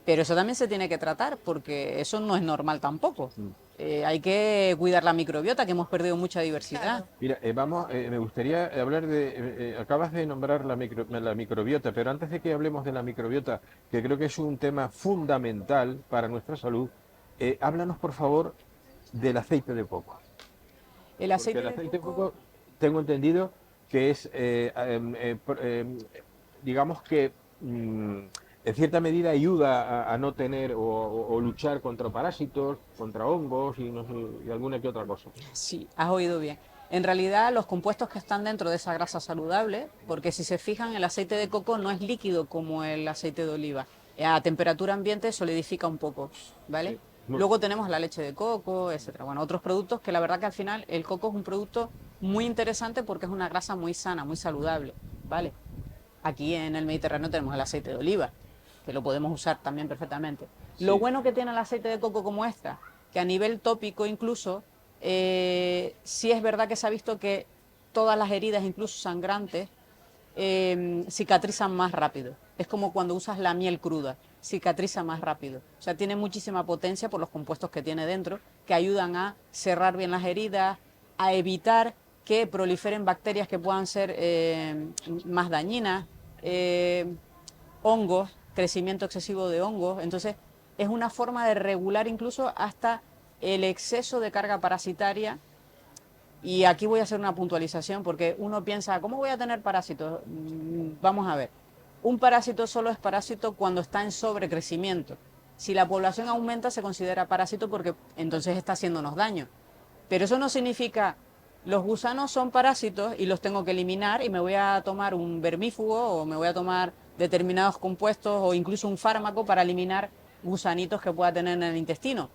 Pero eso también se tiene que tratar porque eso no es normal tampoco. Hay que cuidar la microbiota, que hemos perdido mucha diversidad. Claro. Mira, me gustaría hablar de, acabas de nombrar la microbiota, pero antes de que hablemos de la microbiota, que creo que es un tema fundamental para nuestra salud, háblanos por favor del aceite de coco. El Porque aceite el de aceite de coco, coco, tengo entendido que es, digamos que en cierta medida ayuda a no tener o luchar contra parásitos, contra hongos y, no sé, y alguna que otra cosa. sí, has oído bien. En realidad, los compuestos que están dentro de esa grasa saludable, porque si se fijan, el aceite de coco no es líquido como el aceite de oliva. A temperatura ambiente solidifica un poco, ¿vale? Sí. Luego tenemos la leche de coco, etcétera. Bueno, otros productos que la verdad que al final el coco es un producto muy interesante porque es una grasa muy sana, muy saludable, ¿vale? Aquí en el Mediterráneo tenemos el aceite de oliva, que lo podemos usar también perfectamente. Lo Sí. bueno que tiene el aceite de coco como esta, que a nivel tópico incluso, sí es verdad que se ha visto que todas las heridas, incluso sangrantes, cicatrizan más rápido. Es como cuando usas la miel cruda, cicatriza más rápido. O sea, tiene muchísima potencia por los compuestos que tiene dentro, que ayudan a cerrar bien las heridas, a evitar que proliferen bacterias que puedan ser más dañinas, hongos, crecimiento excesivo de hongos. Entonces, es una forma de regular incluso hasta el exceso de carga parasitaria. Y aquí voy a hacer una puntualización porque uno piensa, ¿cómo voy a tener parásitos? Vamos a ver. Un parásito solo es parásito cuando está en sobrecrecimiento. Si la población aumenta, se considera parásito porque entonces está haciéndonos daño. Pero eso no significa los gusanos son parásitos y los tengo que eliminar y me voy a tomar un vermífugo o me voy a tomar determinados compuestos o incluso un fármaco para eliminar gusanitos que pueda tener en el intestino.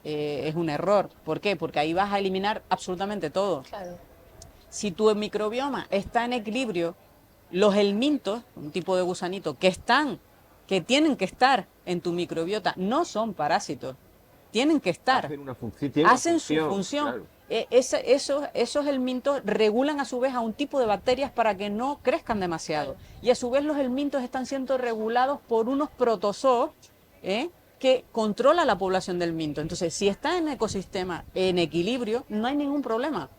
Es un error. ¿Por qué? Porque ahí vas a eliminar absolutamente todo. Claro. Si tu microbioma está en equilibrio, los helmintos, un tipo de gusanito, que tienen que estar en tu microbiota, no son parásitos, tienen que estar, Hacen una función, tienen una hacen su función. claro. Esos helmintos regulan a su vez a un tipo de bacterias para que no crezcan demasiado. Y a su vez los helmintos están siendo regulados por unos protozoos que controla la población del minto. Entonces, si está en ecosistema en equilibrio, no hay ningún problema.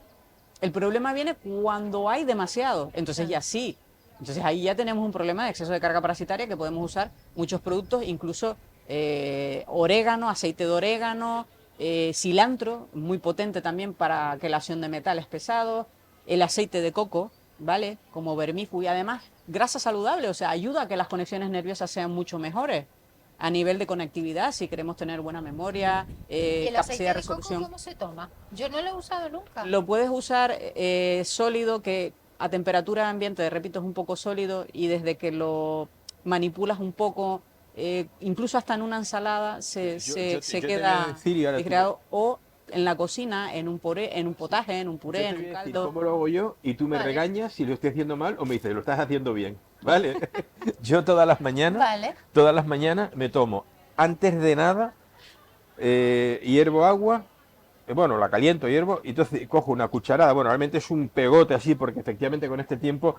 El problema viene cuando hay demasiado. Entonces ya sí. Entonces ahí ya tenemos un problema de exceso de carga parasitaria que podemos usar muchos productos, incluso orégano, aceite de orégano, cilantro, muy potente también para quelación de metales pesados, el aceite de coco, ¿vale? Como vermífugo y además grasa saludable, o sea, ayuda a que las conexiones nerviosas sean mucho mejores a nivel de conectividad, si queremos tener buena memoria, ¿Y el aceite capacidad de de coco resolución. cómo se toma? Yo no lo he usado nunca. Lo puedes usar sólido, que a temperatura ambiente, repito, es un poco sólido y desde que lo manipulas un poco, incluso hasta en una ensalada se Yo te voy a queda decir, y ahora tú- disgregado, o en la cocina, en un puré, en un potaje, en un yo puré, te en voy un a decir caldo. cómo lo hago yo y tú me Vale. regañas si lo estoy haciendo mal o me dices, lo estás haciendo bien, ¿vale? Yo Vale. todas las mañanas me tomo, antes de nada, hiervo agua, bueno, la caliento, hiervo, y entonces cojo una cucharada, bueno, realmente es un pegote así, porque efectivamente con este tiempo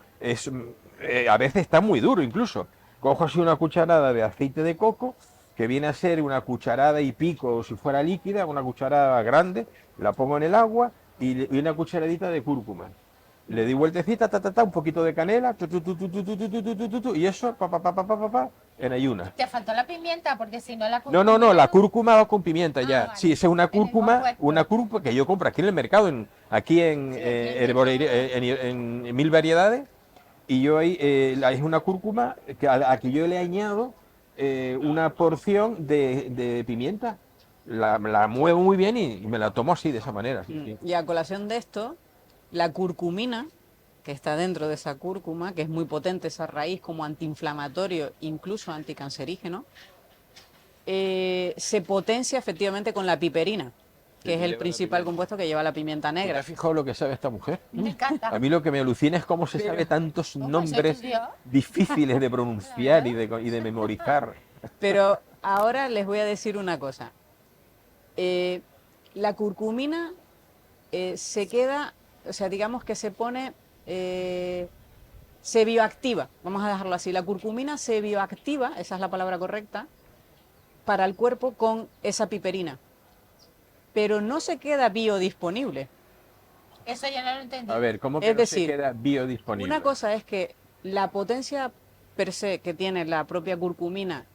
a veces está muy duro incluso. Cojo así una cucharada de aceite de coco, que viene a ser una cucharada y pico si fuera líquida, una cucharada grande, la pongo en el agua y una cucharadita de cúrcuma. Le di vueltecita, un poquito de canela, y eso, en ayunas. Te faltó la pimienta, porque si no la No, la cúrcuma va con pimienta ya. vale. Sí, esa es En el compuesto. una cúrcuma que yo compro aquí en el mercado, aquí Sí, en Mil Variedades, y yo ahí, es una cúrcuma que a que yo le añado una porción de pimienta. La muevo muy bien y me la tomo así, de esa manera. Sí, sí. Y a colación de esto, la curcumina, que está dentro de esa cúrcuma, que es muy potente esa raíz como antiinflamatorio, incluso anticancerígeno, se potencia efectivamente con la piperina, que es el principal compuesto que lleva la pimienta ¿Te negra. has fijado lo que sabe esta mujer? Me encanta. A mí lo que me alucina es cómo se sabe tantos nombres estudió. difíciles de pronunciar y de memorizar. Pero ahora les voy a decir una cosa. La curcumina se queda, o sea, digamos que se pone, se bioactiva, vamos a dejarlo así. La curcumina se bioactiva, esa es la palabra correcta, para el cuerpo con esa piperina. Pero no se queda biodisponible. Eso ya no lo entendí. A ver, ¿cómo que Es no se decir, queda biodisponible? Una cosa es que la potencia per se que tiene la propia curcumina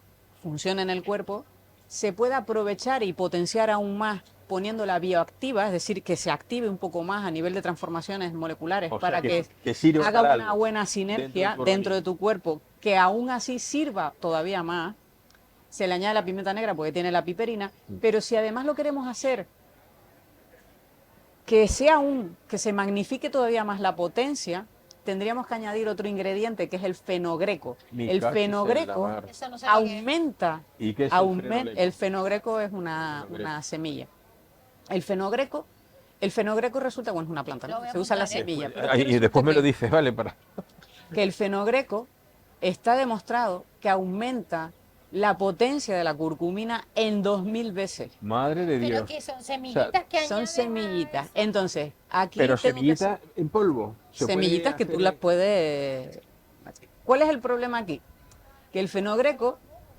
funciona en el cuerpo, se puede aprovechar y potenciar aún más poniéndola bioactiva, es decir, que se active un poco más a nivel de transformaciones moleculares O sea, para que sirva haga para una algo buena sinergia dentro de tu cuerpo, que aún así sirva todavía más. Se le añade la pimienta negra porque tiene la piperina, pero si además lo queremos hacer que que se magnifique todavía más la potencia, tendríamos que añadir otro ingrediente que es el fenogreco. Mi El cachis en la fenogreco mar. Eso no sé lo que es. aumenta, ¿Y qué es el fenogreco es una semilla. El fenogreco resulta, bueno, es una planta, Lo ¿no? voy a Se usa la apuntar, ¿eh? semilla. pero Y resulta después me lo que- dices, vale, para... que el fenogreco está demostrado que aumenta la potencia de la curcumina en 2000 veces. Madre de Pero Dios. que son semillitas que Son añaden semillitas. a- Entonces, aquí Pero tengo que semillitas en polvo. ¿Se puede semillitas que tú hacer las puedes... ¿Cuál es el problema aquí? Que el fenogreco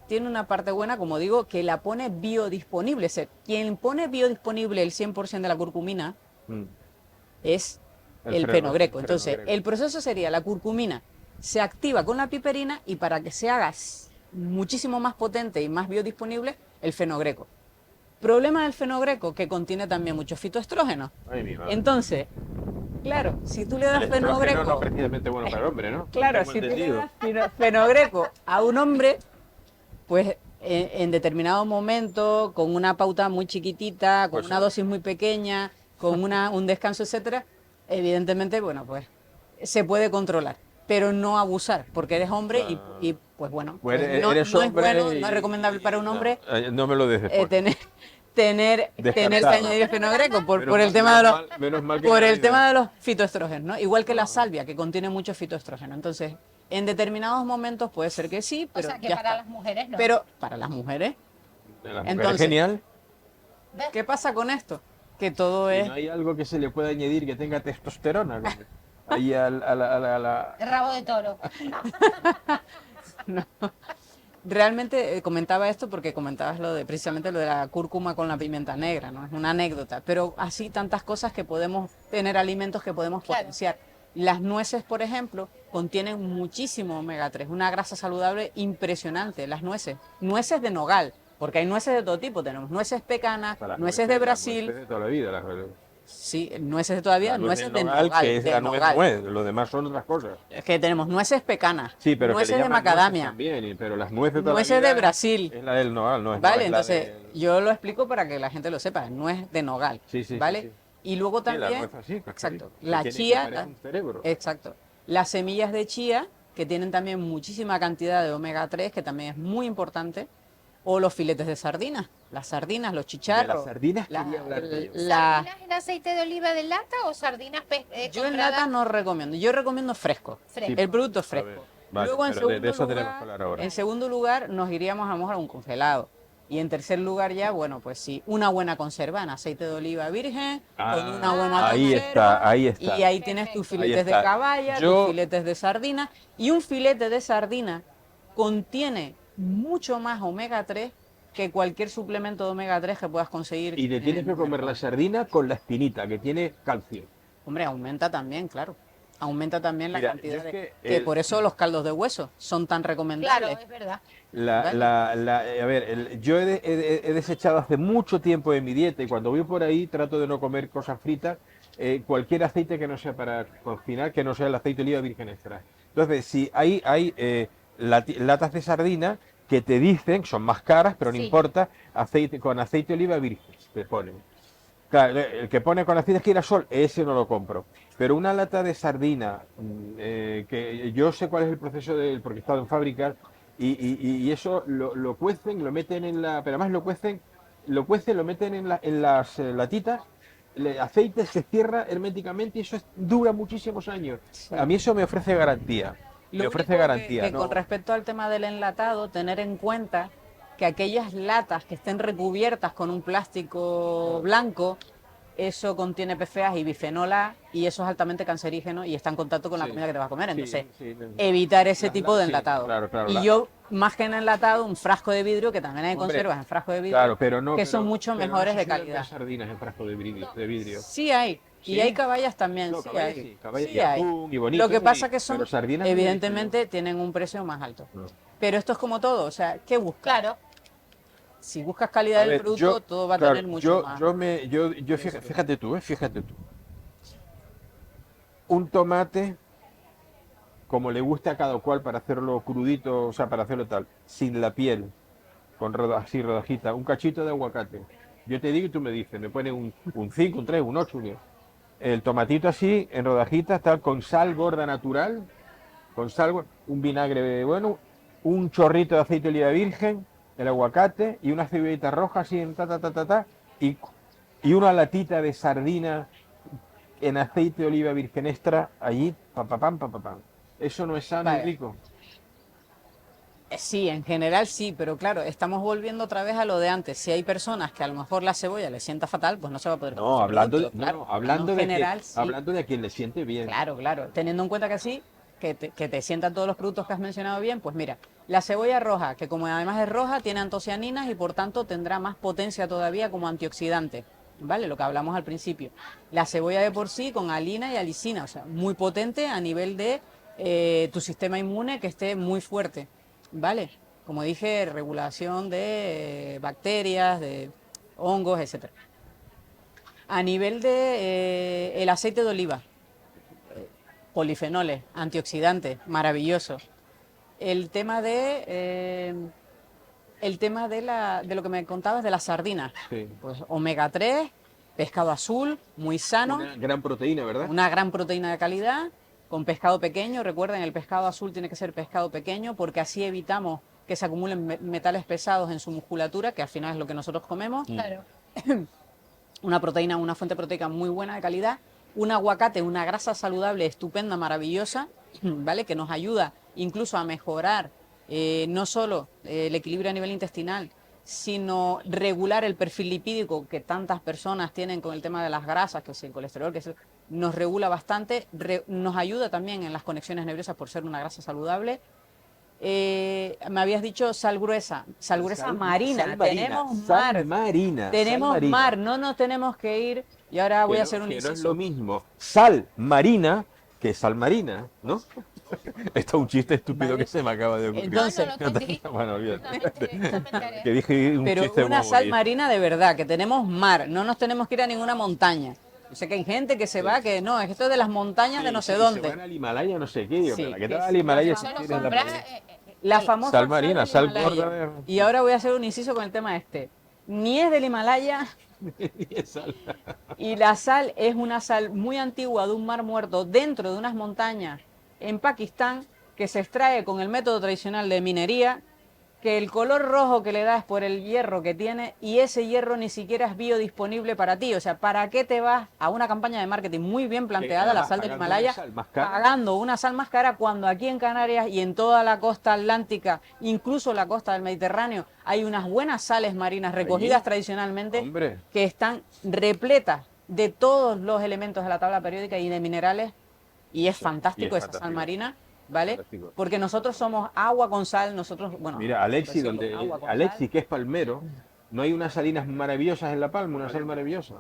tiene una parte buena, como digo, que la pone biodisponible. O sea, quien pone biodisponible el 100% de la curcumina Mm. es el El fenogreco. Entonces, fenogreco. el proceso sería la curcumina se activa con la piperina y para que se haga muchísimo más potente y más biodisponible, el fenogreco. Problema del fenogreco, que contiene también muchos fitoestrógenos. Ay, mi madre. Entonces, claro, si tú le das El estrógeno fenogreco... no precisamente bueno para el hombre, ¿no? Claro, Tengo si tú le entendido. das fenogreco a un hombre, pues en determinado momento, con una pauta muy chiquitita, con Pues una sí. dosis muy pequeña, con un descanso, etcétera, evidentemente, bueno, pues se puede controlar, pero no abusar, porque eres hombre y, pues bueno, Pues pues no, eres no es hombre bueno, y- no es recomendable para un hombre No me lo dejes. tener que Descartado. añadir el fenogreco por Menos el mal- tema de menos los mal- menos mal que por me el lo tema dices. de los fitoestrógenos, ¿no? Igual que la salvia, que contiene mucho fitoestrógeno. Entonces, en determinados momentos puede ser que sí, O pero sea, que ya para está. las mujeres no. Pero para las mujeres, De las mujeres, Entonces- genial. ¿Ves? ¿qué pasa con esto? Que todo ¿Y es no hay algo que se le pueda añadir que tenga testosterona? Ahí a la... El rabo de toro. realmente comentaba esto porque comentabas precisamente lo de la cúrcuma con la pimienta negra, ¿no? Es una anécdota, pero así tantas cosas que podemos tener alimentos que podemos Claro. potenciar. Las nueces, por ejemplo, contienen muchísimo omega 3, una grasa saludable impresionante, las nueces de nogal, porque hay nueces de todo tipo, tenemos nueces pecanas, Las nueces de las Brasil, nueces de toda la vida. sí, nueces de todavía, La nuez nueces del de nogal, nogal, que es de la nuez, nogal. nuez, lo demás son otras cosas. Es que tenemos nueces pecanas, Sí, pero que nueces le de llaman nueces macadamia, también, pero las nueces de toda la nueces de vida Brasil. es la del nogal, no es ¿Vale? no es la Entonces, del- yo lo explico para que la gente lo sepa, nuez de nogal, Sí, sí, sí, ¿vale? sí. Y luego Sí, la también, nuez así, exacto, que la tiene- chía, que parece un cerebro. exacto, las semillas de chía, que tienen también muchísima cantidad de omega 3, que también es muy importante, o los filetes de sardinas, las sardinas, los chicharros. De las sardinas la- quería hablar yo. ¿Sardinas en aceite de oliva de lata o sardinas Yo en compradas lata no recomiendo, yo recomiendo fresco, fresco? el producto es A ver, fresco. vale, Luego, en pero de segundo eso tenemos lugar, que hablar ahora. en segundo lugar, nos iríamos a lo mejor a un congelado. Y en tercer lugar ya, bueno, pues sí, una buena conserva en aceite de oliva virgen, con una buena ahí conserva, está, ahí está. y ahí tienes tus Perfecto. filetes de está. caballa, Yo- tus filetes de sardina, y un filete de sardina contiene mucho más omega 3 que cualquier suplemento de omega 3 que puedas conseguir. Y te en tienes el que comer mercado. la sardina con la espinita, que tiene calcio. Hombre, aumenta también, claro. Aumenta también la Mira, cantidad yo es de... que que el- por eso los caldos de hueso son tan recomendables. Claro, es verdad. Vale. A ver, yo he desechado hace mucho tiempo de mi dieta y cuando voy por ahí trato de no comer cosas fritas, cualquier aceite que no sea para cocinar, que no sea el aceite de oliva virgen extra. Entonces, si hay latas de sardina que te dicen, son más caras, pero no Sí. importa, con aceite de oliva virgen, te ponen. Claro, el que pone con aceite de girasol, ese no lo compro. Pero una lata de sardina, que yo sé cuál es el proceso porque he estado en fábricas, y eso lo cuecen, lo meten en la... Pero además lo meten en las latitas, el aceite se cierra herméticamente y eso dura muchísimos años. Sí. A mí eso me ofrece garantía. Lo Me ofrece único garantía, que ¿no? con respecto al tema del enlatado, tener en cuenta que aquellas latas que estén recubiertas con un plástico blanco, eso contiene PFAS y bifenol A y eso es altamente cancerígeno y está en contacto con la Sí. comida que te vas a comer. Sí, Entonces, sí, evitar ese Las tipo de sí, enlatado. claro, claro, Y yo, más que en enlatado, un frasco de vidrio, que también hay Hombre, conservas en frasco de vidrio, claro, pero no, que son mucho pero mejores no de se suelen calidad. ver sardinas en frasco de vidrio. Sí hay, y ¿Sí? hay caballas también, No, sí caballas hay. sí, caballas Sí y hay. atún y bonito, Lo que eso pasa sí, que son, pero sardinas no he visto evidentemente, tienen un precio más alto. yo. No. Pero esto es como todo, o sea, ¿qué buscas? Claro, Si buscas calidad A del ver, producto, todo va a claro, tener mucho más. fíjate tú, fíjate tú. Un tomate, como le gusta a cada cual para hacerlo crudito, o sea, para hacerlo tal, sin la piel, así rodajita, un cachito de aguacate. Yo te digo y tú me dices, me pone un 5, un 3, un 8, un 10. El tomatito así, en rodajitas, tal, con sal gorda natural, un vinagre bueno, un chorrito de aceite de oliva virgen, el aguacate y una cebollita roja así en y, y una latita de sardina en aceite de oliva virgen extra allí, pam. Eso no es sano y Vale. rico. Sí, en general sí, pero claro, estamos volviendo otra vez a lo de antes. Si hay personas que a lo mejor la cebolla les sienta fatal, pues no se va a poder comer No, ese hablando de, producto, claro. no, hablando En de general, sí. hablando de a quien le siente bien. Claro, claro. Teniendo en cuenta que sí, que te sientan todos los productos que has mencionado bien, pues mira, la cebolla roja, que como además es roja, tiene antocianinas y por tanto tendrá más potencia todavía como antioxidante, ¿vale? Lo que hablamos al principio. La cebolla de por sí con alina y alicina, o sea, muy potente a nivel de tu sistema inmune que esté muy fuerte, ¿vale? Como dije, regulación de bacterias, de hongos, etcétera. A nivel de el aceite de oliva, polifenoles, antioxidantes, maravilloso. El tema de lo que me contabas de las sardinas, Sí. pues omega 3, pescado azul, muy sano, Una gran proteína, ¿verdad? una gran proteína de calidad, con pescado pequeño. Recuerden, el pescado azul tiene que ser pescado pequeño porque así evitamos que se acumulen metales pesados en su musculatura, que al final es lo que nosotros comemos. claro. Una proteína, una fuente proteica muy buena de calidad, un aguacate, una grasa saludable estupenda, maravillosa, ¿vale? Que nos ayuda incluso a mejorar no solo el equilibrio a nivel intestinal, sino regular el perfil lipídico que tantas personas tienen con el tema de las grasas, que es el colesterol, nos regula bastante, nos ayuda también en las conexiones nerviosas por ser una grasa saludable. Me habías dicho sal gruesa marina. Tenemos mar, Sal marina. tenemos Sal marina. mar, no nos tenemos que ir. Y ahora voy a hacer un que no es inciso. lo mismo sal marina que sal marina, ¿no? Esto es un chiste estúpido Vale. que se me acaba de ocurrir. Entonces- No, no, que sí. Bueno, olvídate. Totalmente Que dije un Pero chiste una bobo sal y- marina de verdad, que tenemos mar, no nos tenemos que ir a ninguna montaña. Yo sé que hay gente que se va, que no, es que esto es de las montañas de no sé Se dónde. van al Himalaya, no sé qué. Digo, Sí, pero ¿a qué que te vas sí, al Himalaya que si Solo tienes la comprar, playa? La famosa Sal marina, del sal Himalaya. gorda. Y ahora voy a hacer un inciso con el tema este. Ni es del Himalaya, Sal. y la sal es una sal muy antigua de un mar muerto dentro de unas montañas en Pakistán que se extrae con el método tradicional de minería, que el color rojo que le da es por el hierro que tiene y ese hierro ni siquiera es biodisponible para ti. O sea, ¿para qué te vas a una campaña de marketing muy bien planteada, la además sal del pagando Himalaya, una sal más cara. pagando una sal más cara cuando aquí en Canarias y en toda la costa atlántica, incluso la costa del Mediterráneo, hay unas buenas sales marinas recogidas Allí, tradicionalmente hombre. que están repletas de todos los elementos de la tabla periódica y de minerales y es fantático esa sal fantástico. marina, ¿vale? Fantástico. Porque nosotros somos agua con sal, nosotros, bueno, Mira, Alexi, decirlo, agua con Alexi, sal. que es palmero, no hay unas salinas maravillosas en La Palma, una sal maravillosa.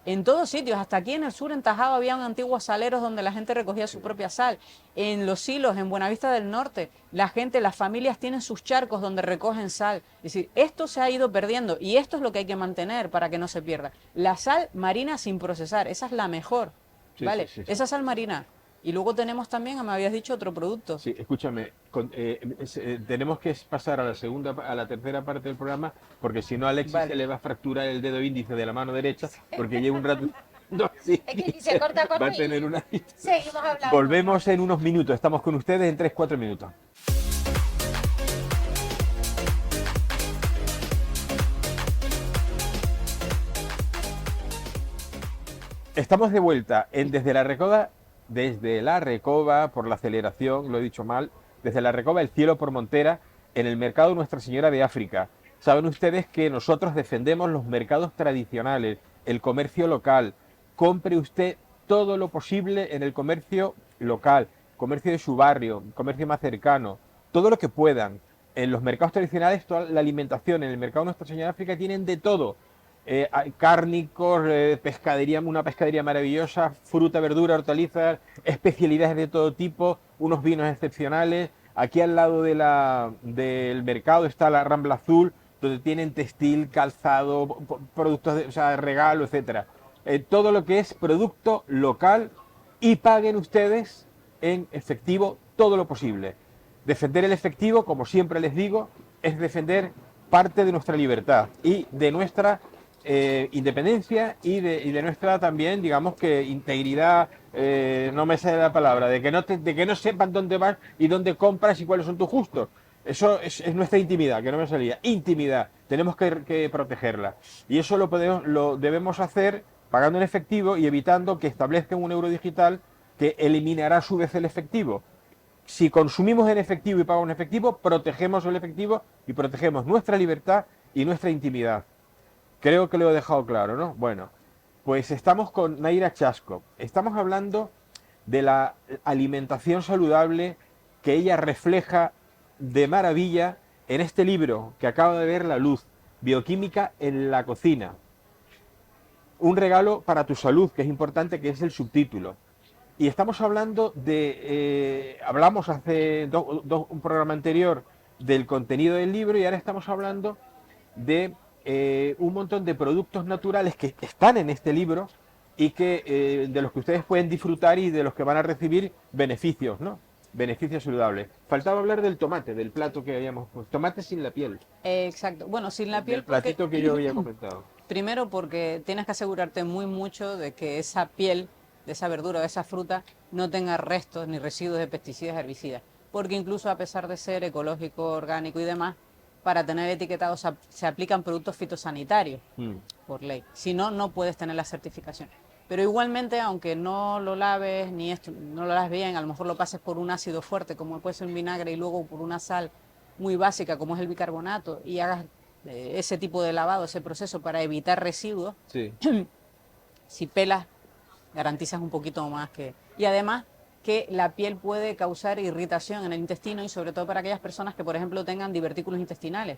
En todos sitios, hasta aquí en el sur, en Tajado, habían antiguos saleros donde la gente recogía su propia sal. En Los Silos, en Buenavista del Norte, la gente, las familias tienen sus charcos donde recogen sal. Es decir, esto se ha ido perdiendo y esto es lo que hay que mantener para que no se pierda. La sal marina sin procesar, esa es la mejor, Sí, ¿vale? sí, sí, sí. Esa sal marina. Y luego tenemos también, me habías dicho, otro producto. Sí, escúchame, tenemos que pasar a a la tercera parte del programa, porque si no a Alexis Vale. se le va a fracturar el dedo índice de la mano derecha, porque lleva un rato... No, sí, Es que si se corta, corta va a tener una... Seguimos hablando. Volvemos en unos minutos, estamos con ustedes en 3-4 minutos. Estamos de vuelta en desde la Recoba por la aceleración, lo he dicho mal, desde la Recoba El Cielo por Montera, en el mercado Nuestra Señora de África. Saben ustedes que nosotros defendemos los mercados tradicionales, el comercio local. Compre usted todo lo posible en el comercio local, comercio de su barrio, comercio más cercano, todo lo que puedan. En los mercados tradicionales, toda la alimentación, en el mercado Nuestra Señora de África tienen de todo. Cárnicos, pescadería, una pescadería maravillosa, fruta, verdura, hortalizas, especialidades de todo tipo, unos vinos excepcionales. Aquí al lado del mercado está la Rambla Azul, donde tienen textil, calzado, productos de, o sea, regalo, etcétera. Todo lo que es producto local y paguen ustedes en efectivo todo lo posible. Defender el efectivo, como siempre les digo, es defender parte de nuestra libertad y de nuestra independencia y de nuestra también, digamos que integridad, no me sale la palabra, de que no sepan dónde vas y dónde compras y cuáles son tus gustos. Eso es nuestra intimidad, que no me salía. Intimidad, tenemos que protegerla. Y eso lo debemos hacer pagando en efectivo y evitando que establezcan un euro digital que eliminará a su vez el efectivo. Si consumimos en efectivo y pagamos en efectivo, protegemos el efectivo y protegemos nuestra libertad y nuestra intimidad. Creo que lo he dejado claro, ¿no? Bueno, pues estamos con Naira Chasco. Estamos hablando de la alimentación saludable que ella refleja de maravilla en este libro que acaba de ver la luz, Bioquímica en la cocina. Un regalo para tu salud, que es importante, que es el subtítulo. Y estamos hablando hablamos hace un programa anterior del contenido del libro y ahora estamos hablando de un montón de productos naturales que están en este libro y de los que ustedes pueden disfrutar y de los que van a recibir beneficios, ¿no? Beneficios saludables. Faltaba hablar del tomate, del plato que habíamos puesto. Tomate sin la piel. Exacto. Bueno, sin la piel. El platito que yo había comentado. Primero porque tienes que asegurarte mucho de que esa piel de esa verdura o de esa fruta no tenga restos ni residuos de pesticidas, herbicidas. Porque incluso a pesar de ser ecológico, orgánico y demás, para tener etiquetado se aplican productos fitosanitarios por ley. Si no, no puedes tener la certificación. Pero igualmente, aunque no lo laves no lo laves bien, a lo mejor lo pases por un ácido fuerte como puede ser un vinagre y luego por una sal muy básica como es el bicarbonato y hagas ese tipo de lavado, ese proceso para evitar residuos, sí. Si pelas garantizas un poquito más que... Y además que la piel puede causar irritación en el intestino y sobre todo para aquellas personas que, por ejemplo, tengan divertículos intestinales,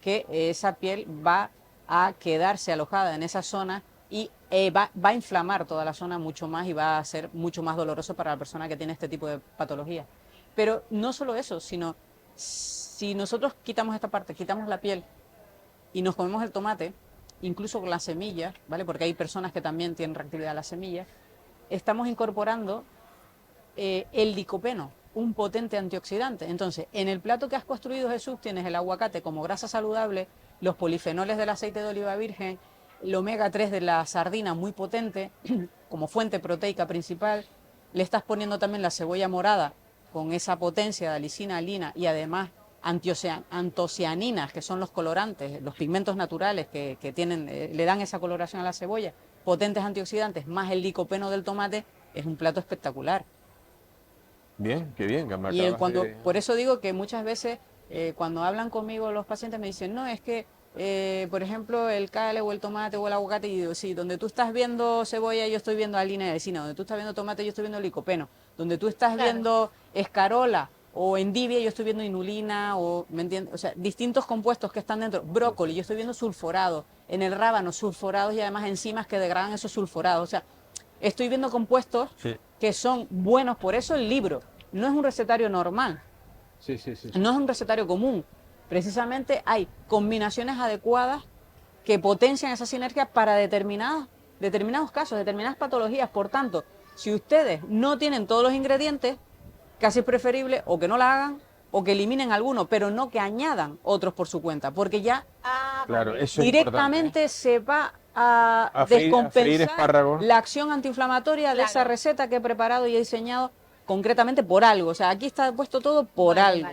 que esa piel va a quedarse alojada en esa zona y va a inflamar toda la zona mucho más y va a ser mucho más doloroso para la persona que tiene este tipo de patología. Pero no solo eso, sino si nosotros quitamos esta parte, quitamos la piel y nos comemos el tomate, incluso con las semillas, ¿vale? Porque hay personas que también tienen reactividad a las semillas, estamos incorporando el licopeno, un potente antioxidante. Entonces, en el plato que has construido, Jesús, tienes el aguacate como grasa saludable, los polifenoles del aceite de oliva virgen, el omega 3 de la sardina muy potente, como fuente proteica principal, le estás poniendo también la cebolla morada con esa potencia de alicina, alina y además antocianinas, que son los colorantes, los pigmentos naturales que tienen, le dan esa coloración a la cebolla, potentes antioxidantes, más el licopeno del tomate, es un plato espectacular. Bien, qué bien. Por eso digo que muchas veces cuando hablan conmigo los pacientes me dicen, no, es que, por ejemplo, el cale o el tomate o el aguacate, y digo, sí, donde tú estás viendo cebolla, yo estoy viendo alina y alicina, donde tú estás viendo tomate, yo estoy viendo licopeno, donde tú estás viendo escarola o endivia, yo estoy viendo inulina, o, ¿me entiendes? O sea, distintos compuestos que están dentro, brócoli, yo estoy viendo sulforado, en el rábano sulforados y además enzimas que degradan esos sulforados, o sea, estoy viendo compuestos que son buenos, por eso el libro no es un recetario normal, no es un recetario común, precisamente hay combinaciones adecuadas que potencian esa sinergia para determinados casos, determinadas patologías. Por tanto, si ustedes no tienen todos los ingredientes, casi es preferible o que no la hagan o que eliminen algunos, pero no que añadan otros por su cuenta, porque ya claro, eso directamente se va a descompensar la acción antiinflamatoria de esa receta que he preparado y he diseñado concretamente por algo. O sea, aquí está puesto todo por algo.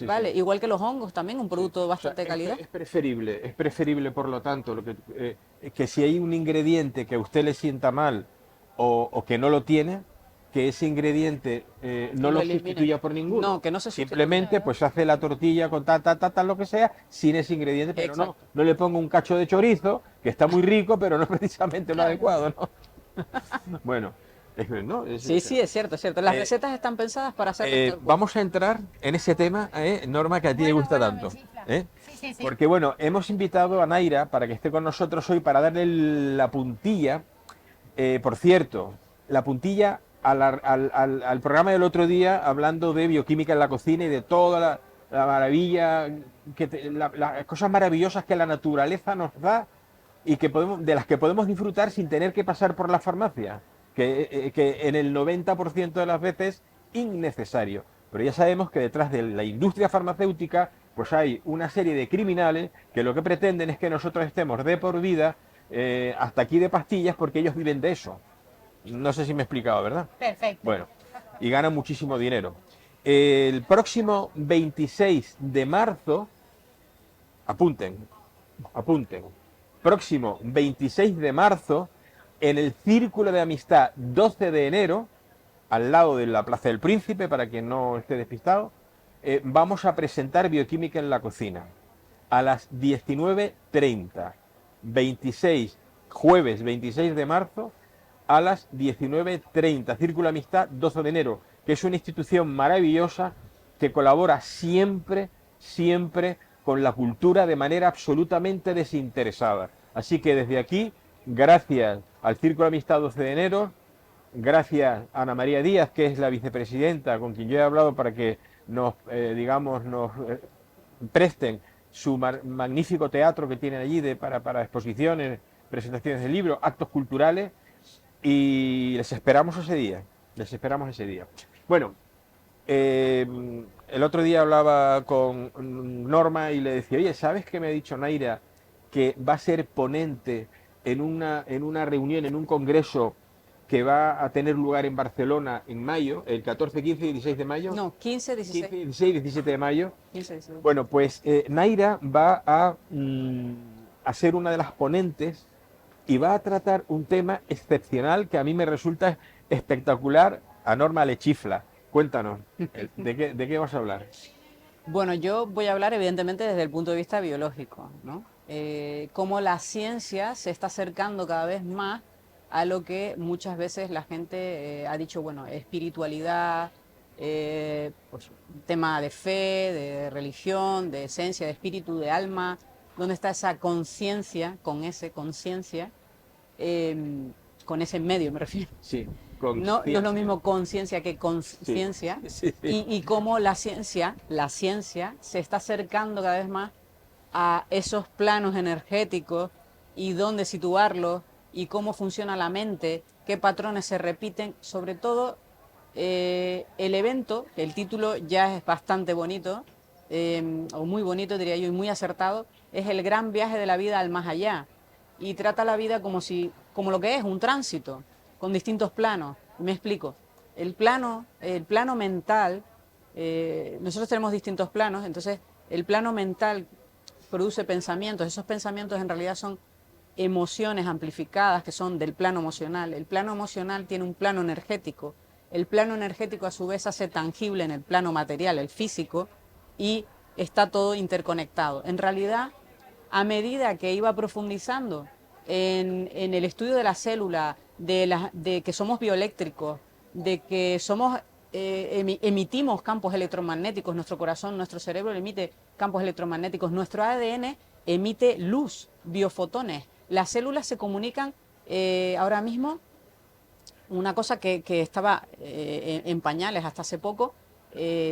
¿Vale? Igual que los hongos también, un producto bastante de calidad. Es preferible por lo tanto, que si hay un ingrediente que a usted le sienta mal o que no lo tiene, que ese ingrediente no lo lo elimine. sustituya por ninguno. No, que no se Simplemente pues hace la tortilla con tal, lo que sea, sin ese ingrediente, pero Exacto. no le pongo un cacho de chorizo, que está muy rico, pero no es precisamente lo adecuado, ¿no? Bueno, ¿no? Sí, sí, es cierto, es cierto. Las eh, recetas están pensadas para hacer vamos a entrar en ese tema, Norma, que a ti te gusta tanto. ¿Eh? Sí, sí, sí. Porque bueno, hemos invitado a Naira para que esté con nosotros hoy para darle la puntilla. Por cierto, la puntilla al programa del otro día hablando de bioquímica en la cocina y de toda la maravilla, las cosas maravillosas que la naturaleza nos da y de las que podemos disfrutar sin tener que pasar por la farmacia, que en el 90% de las veces innecesario. Pero ya sabemos que detrás de la industria farmacéutica pues hay una serie de criminales que lo que pretenden es que nosotros estemos de por vida hasta aquí de pastillas porque ellos viven de eso. No sé si me he explicado, ¿verdad? Perfecto. Bueno, y ganan muchísimo dinero. El próximo 26 de marzo, apunten, próximo 26 de marzo, en el Círculo de Amistad 12 de enero, al lado de la Plaza del Príncipe, para quien no esté despistado, vamos a presentar bioquímica en la cocina a las 19:30, 26, jueves 26 de marzo, a las 19:30, Círculo Amistad 12 de enero, que es una institución maravillosa que colabora siempre, siempre con la cultura de manera absolutamente desinteresada. Así que desde aquí, gracias al Círculo Amistad 12 de enero, gracias a Ana María Díaz, que es la vicepresidenta con quien yo he hablado para que nos, nos presten su magnífico teatro que tienen allí para exposiciones, presentaciones de libros, actos culturales, y les esperamos ese día. Les esperamos ese día. Bueno, el otro día hablaba con Norma y le decía, oye, ¿sabes qué me ha dicho Naira? Que va a ser ponente en una reunión, en un congreso que va a tener lugar en Barcelona en mayo, el 14, 15 y 16 de mayo. No, 15, 16. 15, 16, 17 de mayo. 15, 16. Bueno, pues Naira va a ser una de las ponentes y va a tratar un tema excepcional que a mí me resulta espectacular. A Norma le chifla. Cuéntanos, ¿de qué vas a hablar? Bueno, yo voy a hablar evidentemente desde el punto de vista biológico, ¿no? Cómo la ciencia se está acercando cada vez más a lo que muchas veces la gente ha dicho, bueno, espiritualidad, pues, tema de fe, de religión, de esencia, de espíritu, de alma, ¿dónde está esa conciencia, con ese en medio me refiero? Sí, No, no es lo mismo conciencia que conciencia, sí, sí. y cómo la ciencia se está acercando cada vez más a esos planos energéticos y dónde situarlos y cómo funciona la mente, qué patrones se repiten, sobre todo el evento, el título ya es bastante bonito, o muy bonito diría yo, y muy acertado, es el gran viaje de la vida al más allá, y trata la vida como lo que es, un tránsito, con distintos planos. Me explico. El plano mental, nosotros tenemos distintos planos, entonces el plano mental produce pensamientos, esos pensamientos en realidad son emociones amplificadas que son del plano emocional. El plano emocional tiene un plano energético, el plano energético a su vez hace tangible en el plano material, el físico, y está todo interconectado. En realidad, a medida que iba profundizando en el estudio de la célula, de que somos bioeléctricos, de que emitimos campos electromagnéticos, nuestro corazón, nuestro cerebro emite campos electromagnéticos, nuestro ADN emite luz, biofotones. Las células se comunican ahora mismo, una cosa que estaba en pañales hasta hace poco,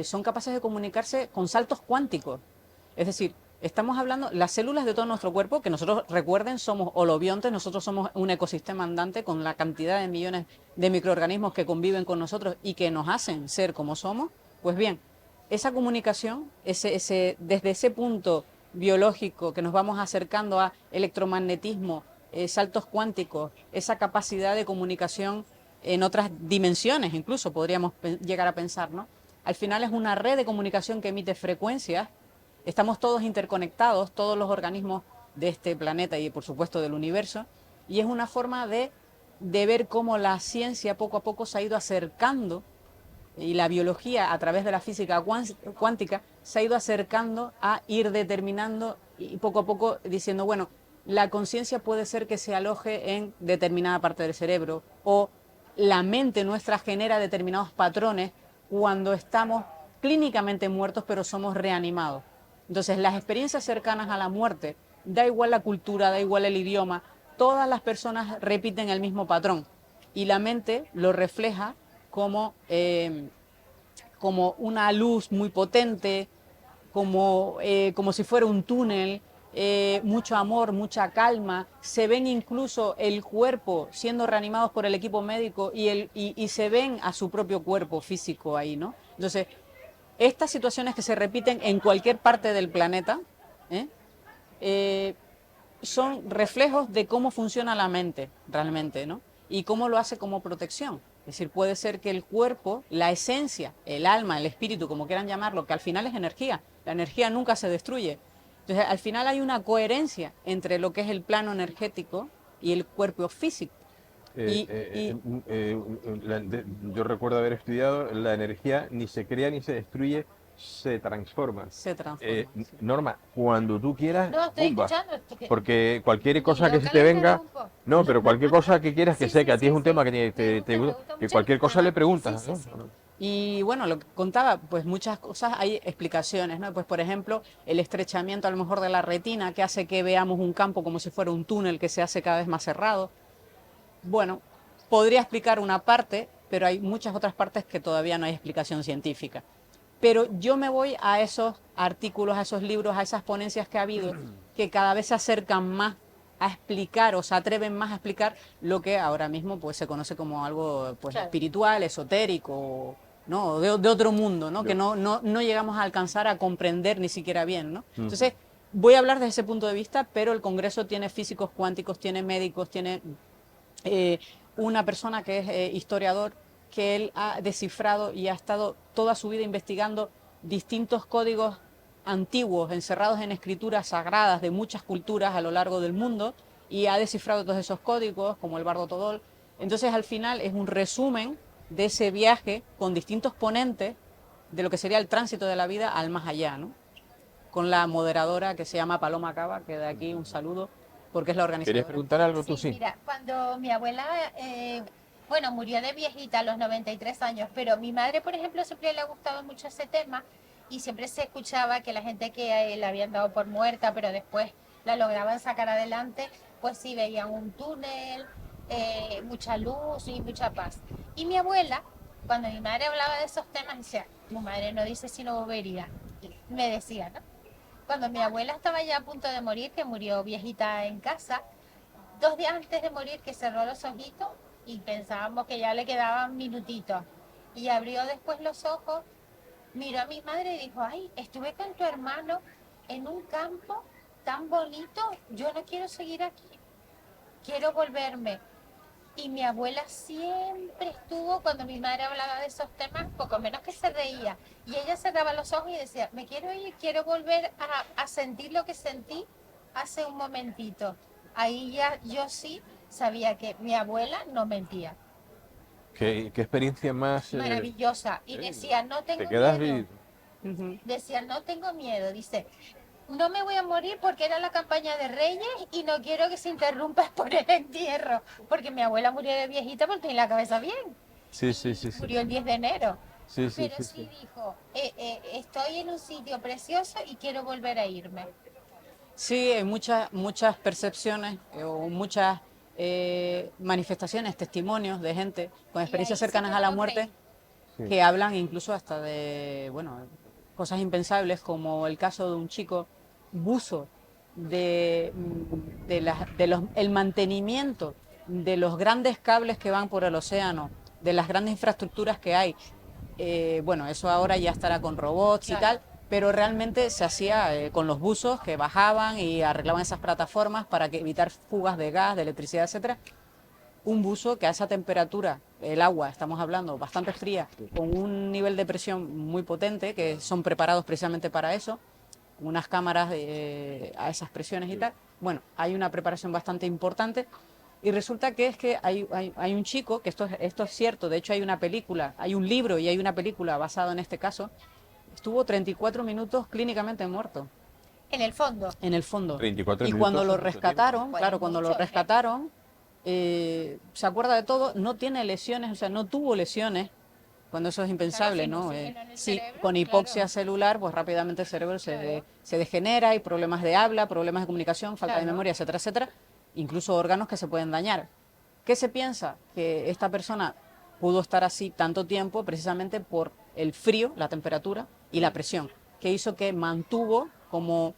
son capaces de comunicarse con saltos cuánticos. Es decir, estamos hablando, las células de todo nuestro cuerpo, que nosotros recuerden, somos holobiontes, nosotros somos un ecosistema andante con la cantidad de millones de microorganismos que conviven con nosotros y que nos hacen ser como somos. Pues bien, esa comunicación, desde ese punto biológico que nos vamos acercando a electromagnetismo, saltos cuánticos, esa capacidad de comunicación en otras dimensiones, incluso podríamos llegar a pensar, ¿no? Al final es una red de comunicación que emite frecuencias. Estamos todos interconectados, todos los organismos de este planeta y por supuesto del universo, y es una forma de de ver cómo la ciencia poco a poco se ha ido acercando y la biología a través de la física cuántica se ha ido acercando a ir determinando y poco a poco diciendo, bueno, la conciencia puede ser que se aloje en determinada parte del cerebro o la mente nuestra genera determinados patrones cuando estamos clínicamente muertos pero somos reanimados. Entonces las experiencias cercanas a la muerte, da igual la cultura, da igual el idioma, todas las personas repiten el mismo patrón y la mente lo refleja como, como una luz muy potente, como si fuera un túnel, mucho amor, mucha calma. Se ven incluso el cuerpo siendo reanimados por el equipo médico y se ven a su propio cuerpo físico ahí, ¿no? Entonces, estas situaciones que se repiten en cualquier parte del planeta, ¿eh? Eh, son reflejos de cómo funciona la mente realmente, ¿no? Y cómo lo hace como protección. Es decir, puede ser que el cuerpo, la esencia, el alma, el espíritu, como quieran llamarlo, que al final es energía, la energía nunca se destruye. Entonces, al final hay una coherencia entre lo que es el plano energético y el cuerpo físico. Eh, Y, eh, y eh, eh, yo recuerdo haber estudiado la energía ni se crea ni se destruye, se transforma. se transforma. Sí. Norma, cuando tú quieras, No, estoy ¡pumba! escuchando esto Porque cualquier que cosa que yo se te calentaré venga, un poco. no, pero cualquier cosa que quieras que Sí, sé que sí, a ti es sí, un sí. tema que Me gusta que mucho el cualquier cosa le tema. Sí, preguntas, sí, ¿no? sí. Y bueno, lo que contaba, pues muchas cosas hay explicaciones, ¿no? Pues por ejemplo, el estrechamiento a lo mejor de la retina que hace que veamos un campo como si fuera un túnel que se hace cada vez más cerrado. Bueno, podría explicar una parte, pero hay muchas otras partes que todavía no hay explicación científica. Pero yo me voy a esos artículos, a esos libros, a esas ponencias que ha habido, que cada vez se acercan más a explicar o se atreven más a explicar lo que ahora mismo pues se conoce como algo pues Claro. espiritual, esotérico, ¿no? De otro mundo, ¿no? Que no llegamos a alcanzar a comprender ni siquiera bien, ¿no? Entonces, voy a hablar desde ese punto de vista, pero el Congreso tiene físicos cuánticos, tiene médicos, tiene eh, una persona que es historiador, que él ha descifrado y ha estado toda su vida investigando distintos códigos antiguos encerrados en escrituras sagradas de muchas culturas a lo largo del mundo y ha descifrado todos esos códigos como el Bardo Todol. Entonces al final es un resumen de ese viaje con distintos ponentes de lo que sería el tránsito de la vida al más allá, ¿no? Con la moderadora que se llama Paloma Cava, que de aquí un saludo porque es la ¿Querías organizadora. preguntar algo tú? Sí, Sí. mira, cuando mi abuela, bueno, murió de viejita a los 93 años, pero mi madre, por ejemplo, siempre le ha gustado mucho ese tema y siempre se escuchaba que la gente que la habían dado por muerta, pero después la lograban sacar adelante, pues sí veían un túnel, mucha luz y mucha paz. Y mi abuela, cuando mi madre hablaba de esos temas, decía, tu madre no dice si no bobería, me decía, ¿no? Cuando mi abuela estaba ya a punto de morir, que murió viejita en casa, 2 días antes de morir que cerró los ojitos y pensábamos que ya le quedaban minutitos. Y abrió después los ojos, miró a mi madre y dijo, ay, estuve con tu hermano en un campo tan bonito, yo no quiero seguir aquí, quiero volverme. Y mi abuela siempre estuvo, cuando mi madre hablaba de esos temas, poco menos que se reía. Y ella cerraba los ojos y decía, me quiero ir, quiero volver a sentir lo que sentí hace un momentito. Ahí ya yo sí sabía que mi abuela no mentía. ¿Qué experiencia más Maravillosa. Y decía, no te tengo quedas miedo. vivo? Decía, no tengo miedo. Dice, no me voy a morir porque era la campaña de Reyes y no quiero que se interrumpa por el entierro, porque mi abuela murió de viejita porque tenía la cabeza bien Sí, sí, y sí, sí. murió el 10 de enero. Sí, sí, Pero sí, sí sí. dijo, estoy en un sitio precioso y quiero volver a irme. Sí, hay muchas percepciones o muchas manifestaciones, testimonios de gente con Y experiencias ahí sí cercanas que a me la lo creí. muerte que hablan incluso hasta de, bueno, cosas impensables como el caso de un chico buzo el mantenimiento de los grandes cables que van por el océano, de las grandes infraestructuras que hay. Bueno, eso ahora ya estará con robots y Claro. tal, pero realmente se hacía con los buzos que bajaban y arreglaban esas plataformas para evitar fugas de gas, de electricidad, etcétera. Un buzo que a esa temperatura, el agua, estamos hablando, bastante fría, con un nivel de presión muy potente, que son preparados precisamente para eso, unas cámaras a esas presiones y tal. Bueno, hay una preparación bastante importante Y resulta que es que hay un chico, que esto es cierto, de hecho hay una película, hay un libro y hay una película basada en este caso, estuvo 34 minutos clínicamente muerto, En el fondo. en el fondo. 34 Y cuando minutos lo es mucho tiempo. rescataron, Pues claro, cuando lo mucho, ¿eh? rescataron, se acuerda de todo, no tiene lesiones, o sea, no tuvo lesiones, cuando eso es impensable, sin ¿no? oxígeno en el Sí, cerebro, con hipoxia claro. celular, pues rápidamente el cerebro Claro. se degenera, hay problemas de habla, problemas de comunicación, falta de Claro. memoria, etcétera, etcétera, incluso órganos que se pueden dañar. ¿Qué se piensa? Que esta persona pudo estar así tanto tiempo precisamente por el frío, la temperatura y la presión, que hizo que mantuvo,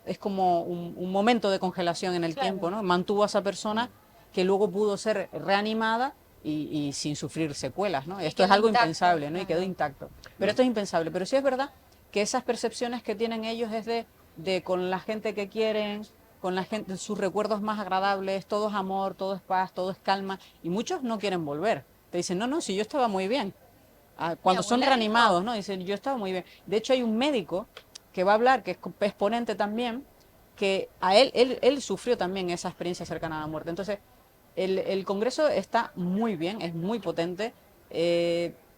es como un momento de congelación en el Claro. tiempo, ¿no? Mantuvo a esa persona que luego pudo ser reanimada y sin sufrir secuelas, ¿no? Esto es quedó algo intacto, impensable, ¿no? Y quedó claro. intacto. Pero esto es impensable. Pero sí es verdad que esas percepciones que tienen ellos es de con la gente que quieren, con la gente, sus recuerdos más agradables, todo es amor, todo es paz, todo es calma, y muchos no quieren volver. Te dicen, no, no, si yo estaba muy bien. Cuando son abuela reanimados, dijo- ¿no? Dicen, yo estaba muy bien. De hecho, hay un médico que va a hablar, que es ponente también, que a él sufrió también esa experiencia cercana a la muerte. Entonces, el Congreso está muy bien, es muy potente.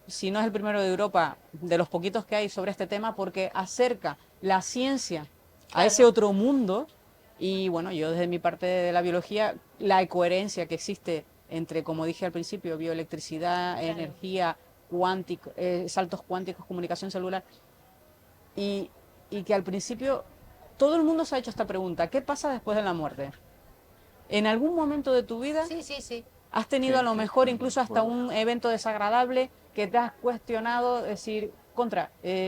Si no es el primero de Europa, de los poquitos que hay sobre este tema, porque acerca la ciencia a ese Claro. otro mundo. Y bueno, yo desde mi parte de la biología, la coherencia que existe entre, como dije al principio, bioelectricidad, Claro. energía, cuántico, saltos cuánticos, comunicación celular, y, y que al principio todo el mundo se ha hecho esta pregunta, ¿qué pasa después de la muerte? ¿En algún momento de tu vida Sí, sí, sí. has tenido Sí, a lo sí, mejor sí, incluso hasta bueno. un evento desagradable que te has cuestionado, decir,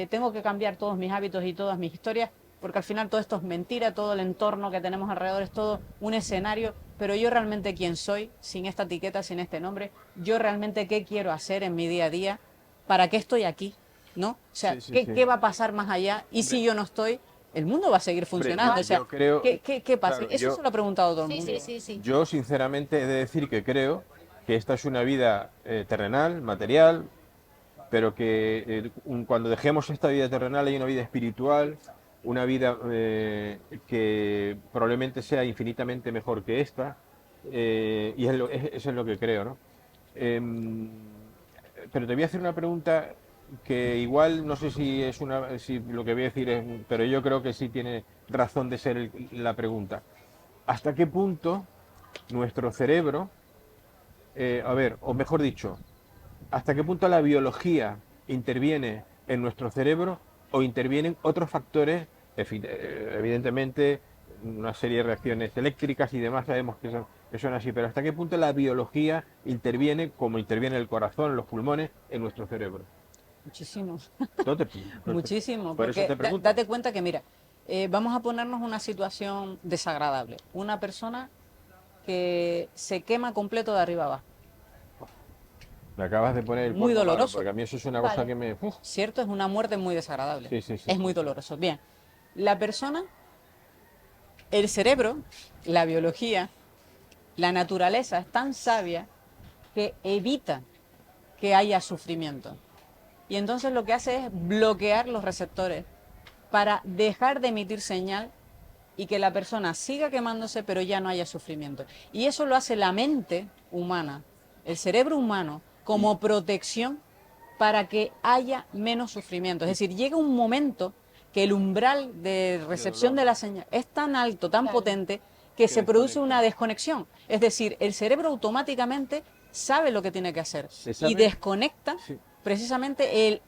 tengo que cambiar todos mis hábitos y todas mis historias, porque al final todo esto es mentira, todo el entorno que tenemos alrededor es todo un escenario, pero yo realmente quién soy, sin esta etiqueta, sin este nombre, yo realmente qué quiero hacer en mi día a día, para qué estoy aquí, ¿no? O sea, Sí, sí, ¿qué, sí. qué va a pasar más allá? Y si Hombre, yo no estoy, el mundo va a seguir hombre, funcionando, o sea, yo creo, ¿qué pasa? claro, Eso se lo ha preguntado todo el Sí, mundo. sí, sí, sí. yo sinceramente he de decir que creo que esta es una vida terrenal, material, pero que cuando dejemos esta vida terrenal hay una vida espiritual, una vida que probablemente sea infinitamente mejor que esta, y eso es lo que creo, ¿no? Em, pero te voy a hacer una pregunta que igual no sé si lo que voy a decir es, pero yo creo que sí tiene razón de ser la pregunta. ¿Hasta qué punto nuestro cerebro, a ver, o mejor dicho, hasta qué punto la biología interviene en nuestro cerebro o intervienen otros factores, evidentemente una serie de reacciones eléctricas y demás sabemos que son así, pero hasta qué punto la biología interviene, como interviene el corazón, los pulmones, en nuestro cerebro? Muchísimo. Entonces, Muchísimo, por eso porque te pregunto. date cuenta que, mira, vamos a ponernos una situación desagradable. Una persona que se quema completo de arriba abajo. Me acabas de poner el Muy colmo malo, doloroso, porque a mí eso es una cosa Vale. que me... uf. ¿cierto? Es una muerte muy desagradable. Sí, sí, sí, Es sí, muy sí. doloroso. Bien, la persona, el cerebro, la biología, la naturaleza es tan sabia que evita que haya sufrimiento. Y entonces lo que hace es bloquear los receptores para dejar de emitir señal y que la persona siga quemándose pero ya no haya sufrimiento. Y eso lo hace la mente humana, el cerebro humano, como protección para que haya menos sufrimiento. Es decir, llega un momento que el umbral de recepción de la señal es tan alto, tan Claro. potente, que se produce desconecta. una desconexión. Es decir, el cerebro automáticamente sabe lo que tiene que hacer Se y sabe, desconecta sí. precisamente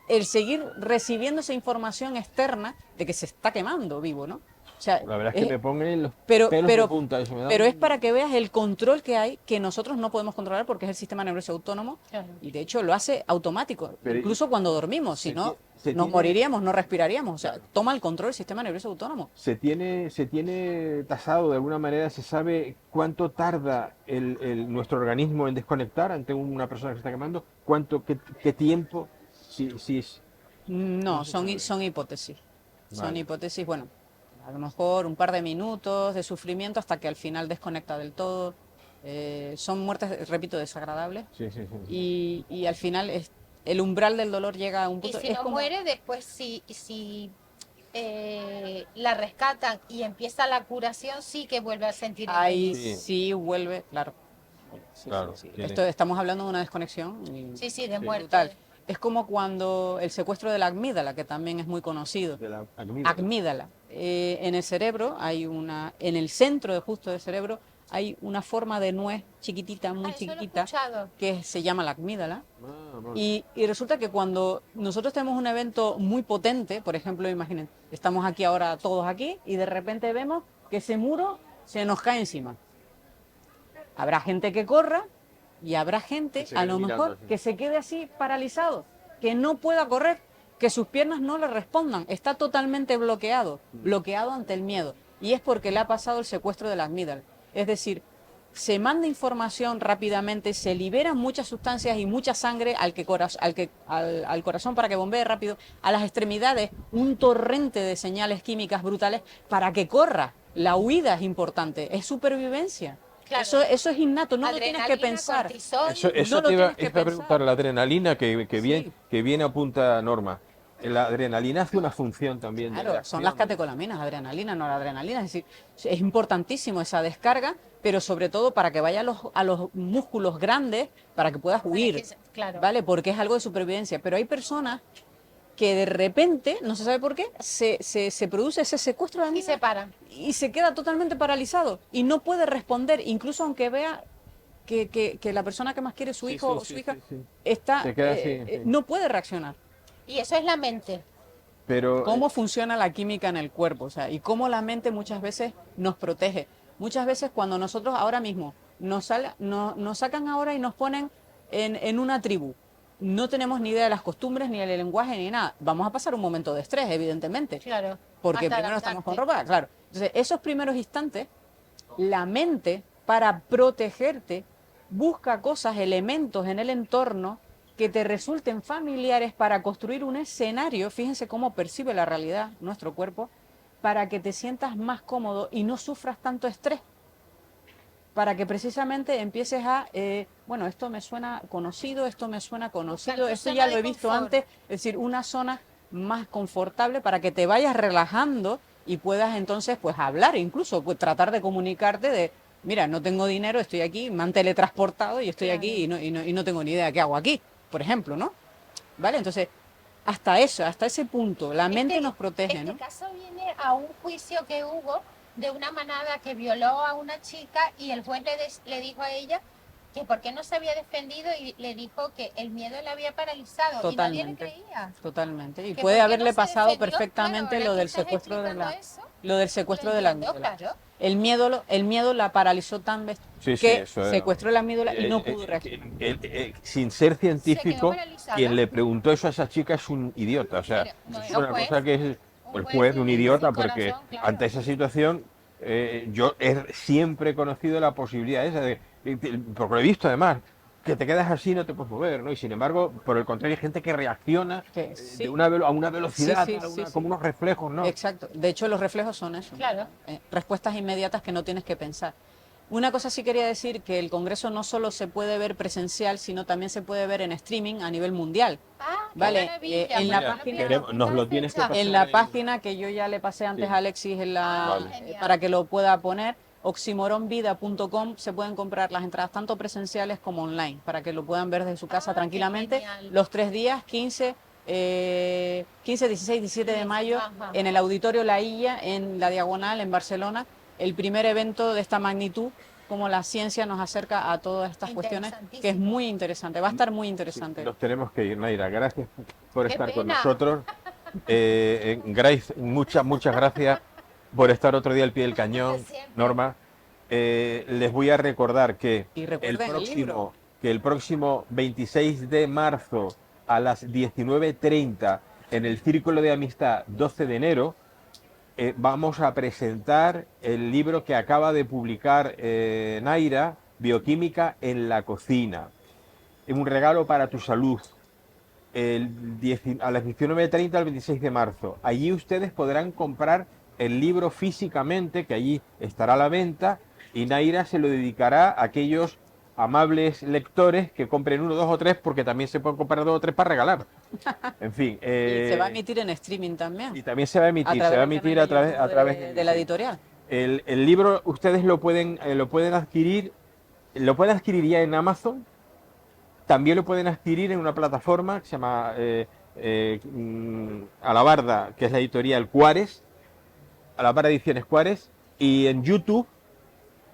el seguir recibiendo esa información externa de que se está quemando vivo, ¿no? O sea, La verdad es que me ponen los pero, pelos de pero, punta, eso me da pero es un... para que veas el control que hay, que nosotros no podemos controlar porque es el sistema nervioso autónomo Claro. y de hecho lo hace automático, Pero, incluso cuando dormimos, si no se nos tiene, moriríamos, no respiraríamos, o sea, claro, toma el control el sistema nervioso autónomo. se tiene tasado de alguna manera, se sabe cuánto tarda nuestro organismo en desconectar ante una persona que se está quemando, qué tiempo, si es... No No, se sabe. son hipótesis, son Vale. hipótesis, bueno, a lo mejor un par de minutos de sufrimiento hasta que al final desconecta del todo. Son muertes, repito, desagradables Sí, sí, sí. y al final el umbral del dolor llega a un Y punto, si es no como... muere, después si la rescatan y empieza la curación, sí que vuelve a sentir el Ahí dolor. Sí, sí vuelve, claro. Sí, Claro, sí, sí. tiene- Estamos hablando de una desconexión Sí, sí, de Sí. muerte. brutal. Es como cuando el secuestro de la amígdala, que también es muy conocido. de la amígdala. Amígdala. En el cerebro hay en el centro de justo del cerebro hay una forma de nuez chiquitita, muy Eso lo he chiquitita, escuchado. que se llama la amígdala. Ah, vale. Y resulta que cuando nosotros tenemos un evento muy potente, por ejemplo, imaginen, estamos aquí ahora todos aquí y de repente vemos que ese muro se nos cae encima. Habrá gente que corra y habrá gente, Que se a quede lo mirando mejor, así. que se quede así paralizado, que no pueda correr, que sus piernas no le respondan. Está totalmente bloqueado ante el miedo. Y es porque le ha pasado el secuestro de la amígdala. Es decir, se manda información rápidamente, se liberan muchas sustancias y mucha sangre al corazón para que bombee rápido, a las extremidades un torrente de señales químicas brutales para que corra. La huida es importante, es supervivencia. Claro. Eso es innato, no lo tienes que Adrenalina, pensar. cortisol. Eso No lo te tienes que iba a preguntar, pensar. la adrenalina Sí. que bien apunta Norma. La adrenalina hace una función también de Claro, son las reacción. catecolaminas, adrenalina, noradrenalina. Es decir, es importantísimo esa descarga, pero sobre todo para que vaya a los músculos grandes, para que puedas huir, Claro. ¿vale? Porque es algo de supervivencia. Pero hay personas que de repente, no se sabe por qué, se produce ese secuestro de la Y se amígdala paran. y se queda totalmente paralizado y no puede responder, incluso aunque vea que la persona que más quiere, su Sí, hijo sí, o su sí, hija, sí, sí. está, Se queda así, sí. no puede reaccionar. Y eso es la mente. Pero Cómo funciona la química en el cuerpo, o sea, y cómo la mente muchas veces nos protege. Muchas veces cuando nosotros ahora mismo nos sacan ahora y nos ponen en una tribu, no tenemos ni idea de las costumbres, ni del lenguaje, ni nada. Vamos a pasar un momento de estrés, evidentemente, Claro. porque Hasta primero estamos con adaptarte. ropa, claro. Entonces, esos primeros instantes, la mente, para protegerte, busca cosas, elementos en el entorno que te resulten familiares para construir un escenario, fíjense cómo percibe la realidad nuestro cuerpo, para que te sientas más cómodo y no sufras tanto estrés, para que precisamente empieces bueno, esto me suena conocido, esto me suena conocido, Buscar tu esto zona ya de lo he visto confort. antes, es decir, una zona más confortable para que te vayas relajando y puedas entonces pues hablar, incluso pues, tratar de comunicarte de, mira, no tengo dinero, estoy aquí, me han teletransportado y estoy Claro. aquí y no tengo ni idea qué hago aquí, por ejemplo, ¿no? ¿Vale? Entonces, hasta eso, hasta ese punto, la mente nos protege, Este ¿no? caso viene a un juicio que hubo de una manada que violó a una chica y el juez le dijo a ella que por qué no se había defendido y le dijo que el miedo la había paralizado y nadie le Totalmente, creía. totalmente. Y Que puede por qué haberle no se pasado defendió, perfectamente claro, lo ahora del que estás secuestro de explicando la, eso, lo del secuestro lo de la entiendo, amígdala. claro. El miedo la paralizó tan sí, sí, que eso secuestró la amígdala y no pudo que- reaccionar. sin ser Se quedó científico, paralizada. quien le preguntó eso a esa chica es un idiota. O sea, Pero, es bueno, una pues, cosa que es un el juez juez de un idiota, sin porque corazón, claro. ante esa situación yo siempre he conocido la posibilidad esa porque lo he visto además, que te quedas así y no te puedes mover, ¿no? Y sin embargo, por el contrario, hay gente que reacciona Que sí. a una velocidad, Sí, tal, sí, sí. como unos reflejos, ¿no? Exacto. De hecho, los reflejos son eso. Claro. Respuestas inmediatas que no tienes que pensar. Una cosa sí quería decir, que el Congreso no solo se puede ver presencial, sino también se puede ver en streaming a nivel mundial. Ah, qué Vale, maravilla. en Pues la no lo página- voy a nos lo apuntar tienes que fecha. pasar. En la página que yo ya le pasé antes Sí. a Alexis Vale. Genial. para que lo pueda poner, oximoronvida.com, se pueden comprar las entradas tanto presenciales como online, para que lo puedan ver desde su casa Qué tranquilamente genial. los 3 días, 15, 16, 17 de mayo, Ajá. en el Auditorio La Illa, en la Diagonal, en Barcelona, el primer evento de esta magnitud, como la ciencia nos acerca a todas estas cuestiones, que es muy interesante, va a estar muy interesante. Nos tenemos que ir, Naira. Gracias por Qué estar con pena. nosotros. Grace, muchas gracias por estar otro día al pie del cañón. Siempre. Norma, les voy a recordar que Y recuerden el libro. el próximo 26 de marzo a las 19:30 en el Círculo de Amistad 12 de enero vamos a presentar el libro que acaba de publicar Naira, Bioquímica en la cocina. Un regalo para tu salud. A las 19:30 al 26 de marzo. Allí ustedes podrán comprar el libro físicamente, que allí estará a la venta, y Naira se lo dedicará a aquellos amables lectores que compren 1, 2 o 3, porque también se pueden comprar 2 o 3 para regalar. En fin. Y se va a emitir en streaming también. Y también se va a emitir, través del canal a través, de la editorial. El libro ustedes lo pueden adquirir Lo pueden adquirir ya en Amazon. También lo pueden adquirir en una plataforma que se llama Alabarda, que es la editorial Cuares, Alabarda Ediciones Cuares, y en YouTube,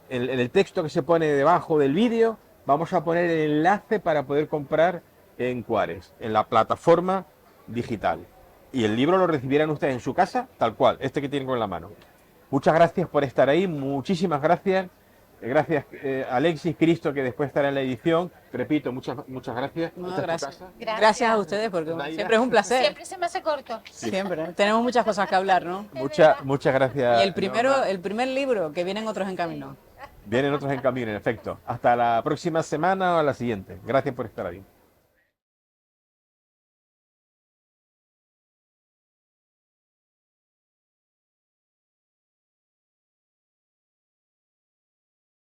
en el texto que se pone debajo del vídeo, vamos a poner el enlace para poder comprar en Cuares, en la plataforma digital. Y el libro lo recibirán ustedes en su casa, tal cual, este que tienen con la mano. Muchas gracias por estar ahí, muchísimas gracias. Gracias, Alexis, Cristo, que después estará en la edición. Repito, muchas gracias. No, Esta es tu gracias. casa. Gracias a ustedes, porque Naira. siempre es un placer. Siempre se me hace corto. Siempre. Tenemos muchas cosas que hablar, ¿no? Muchas gracias. Y el Norma. primer libro, que vienen otros en camino. Vienen otros en camino, en efecto. Hasta la próxima semana o a la siguiente. Gracias por estar ahí.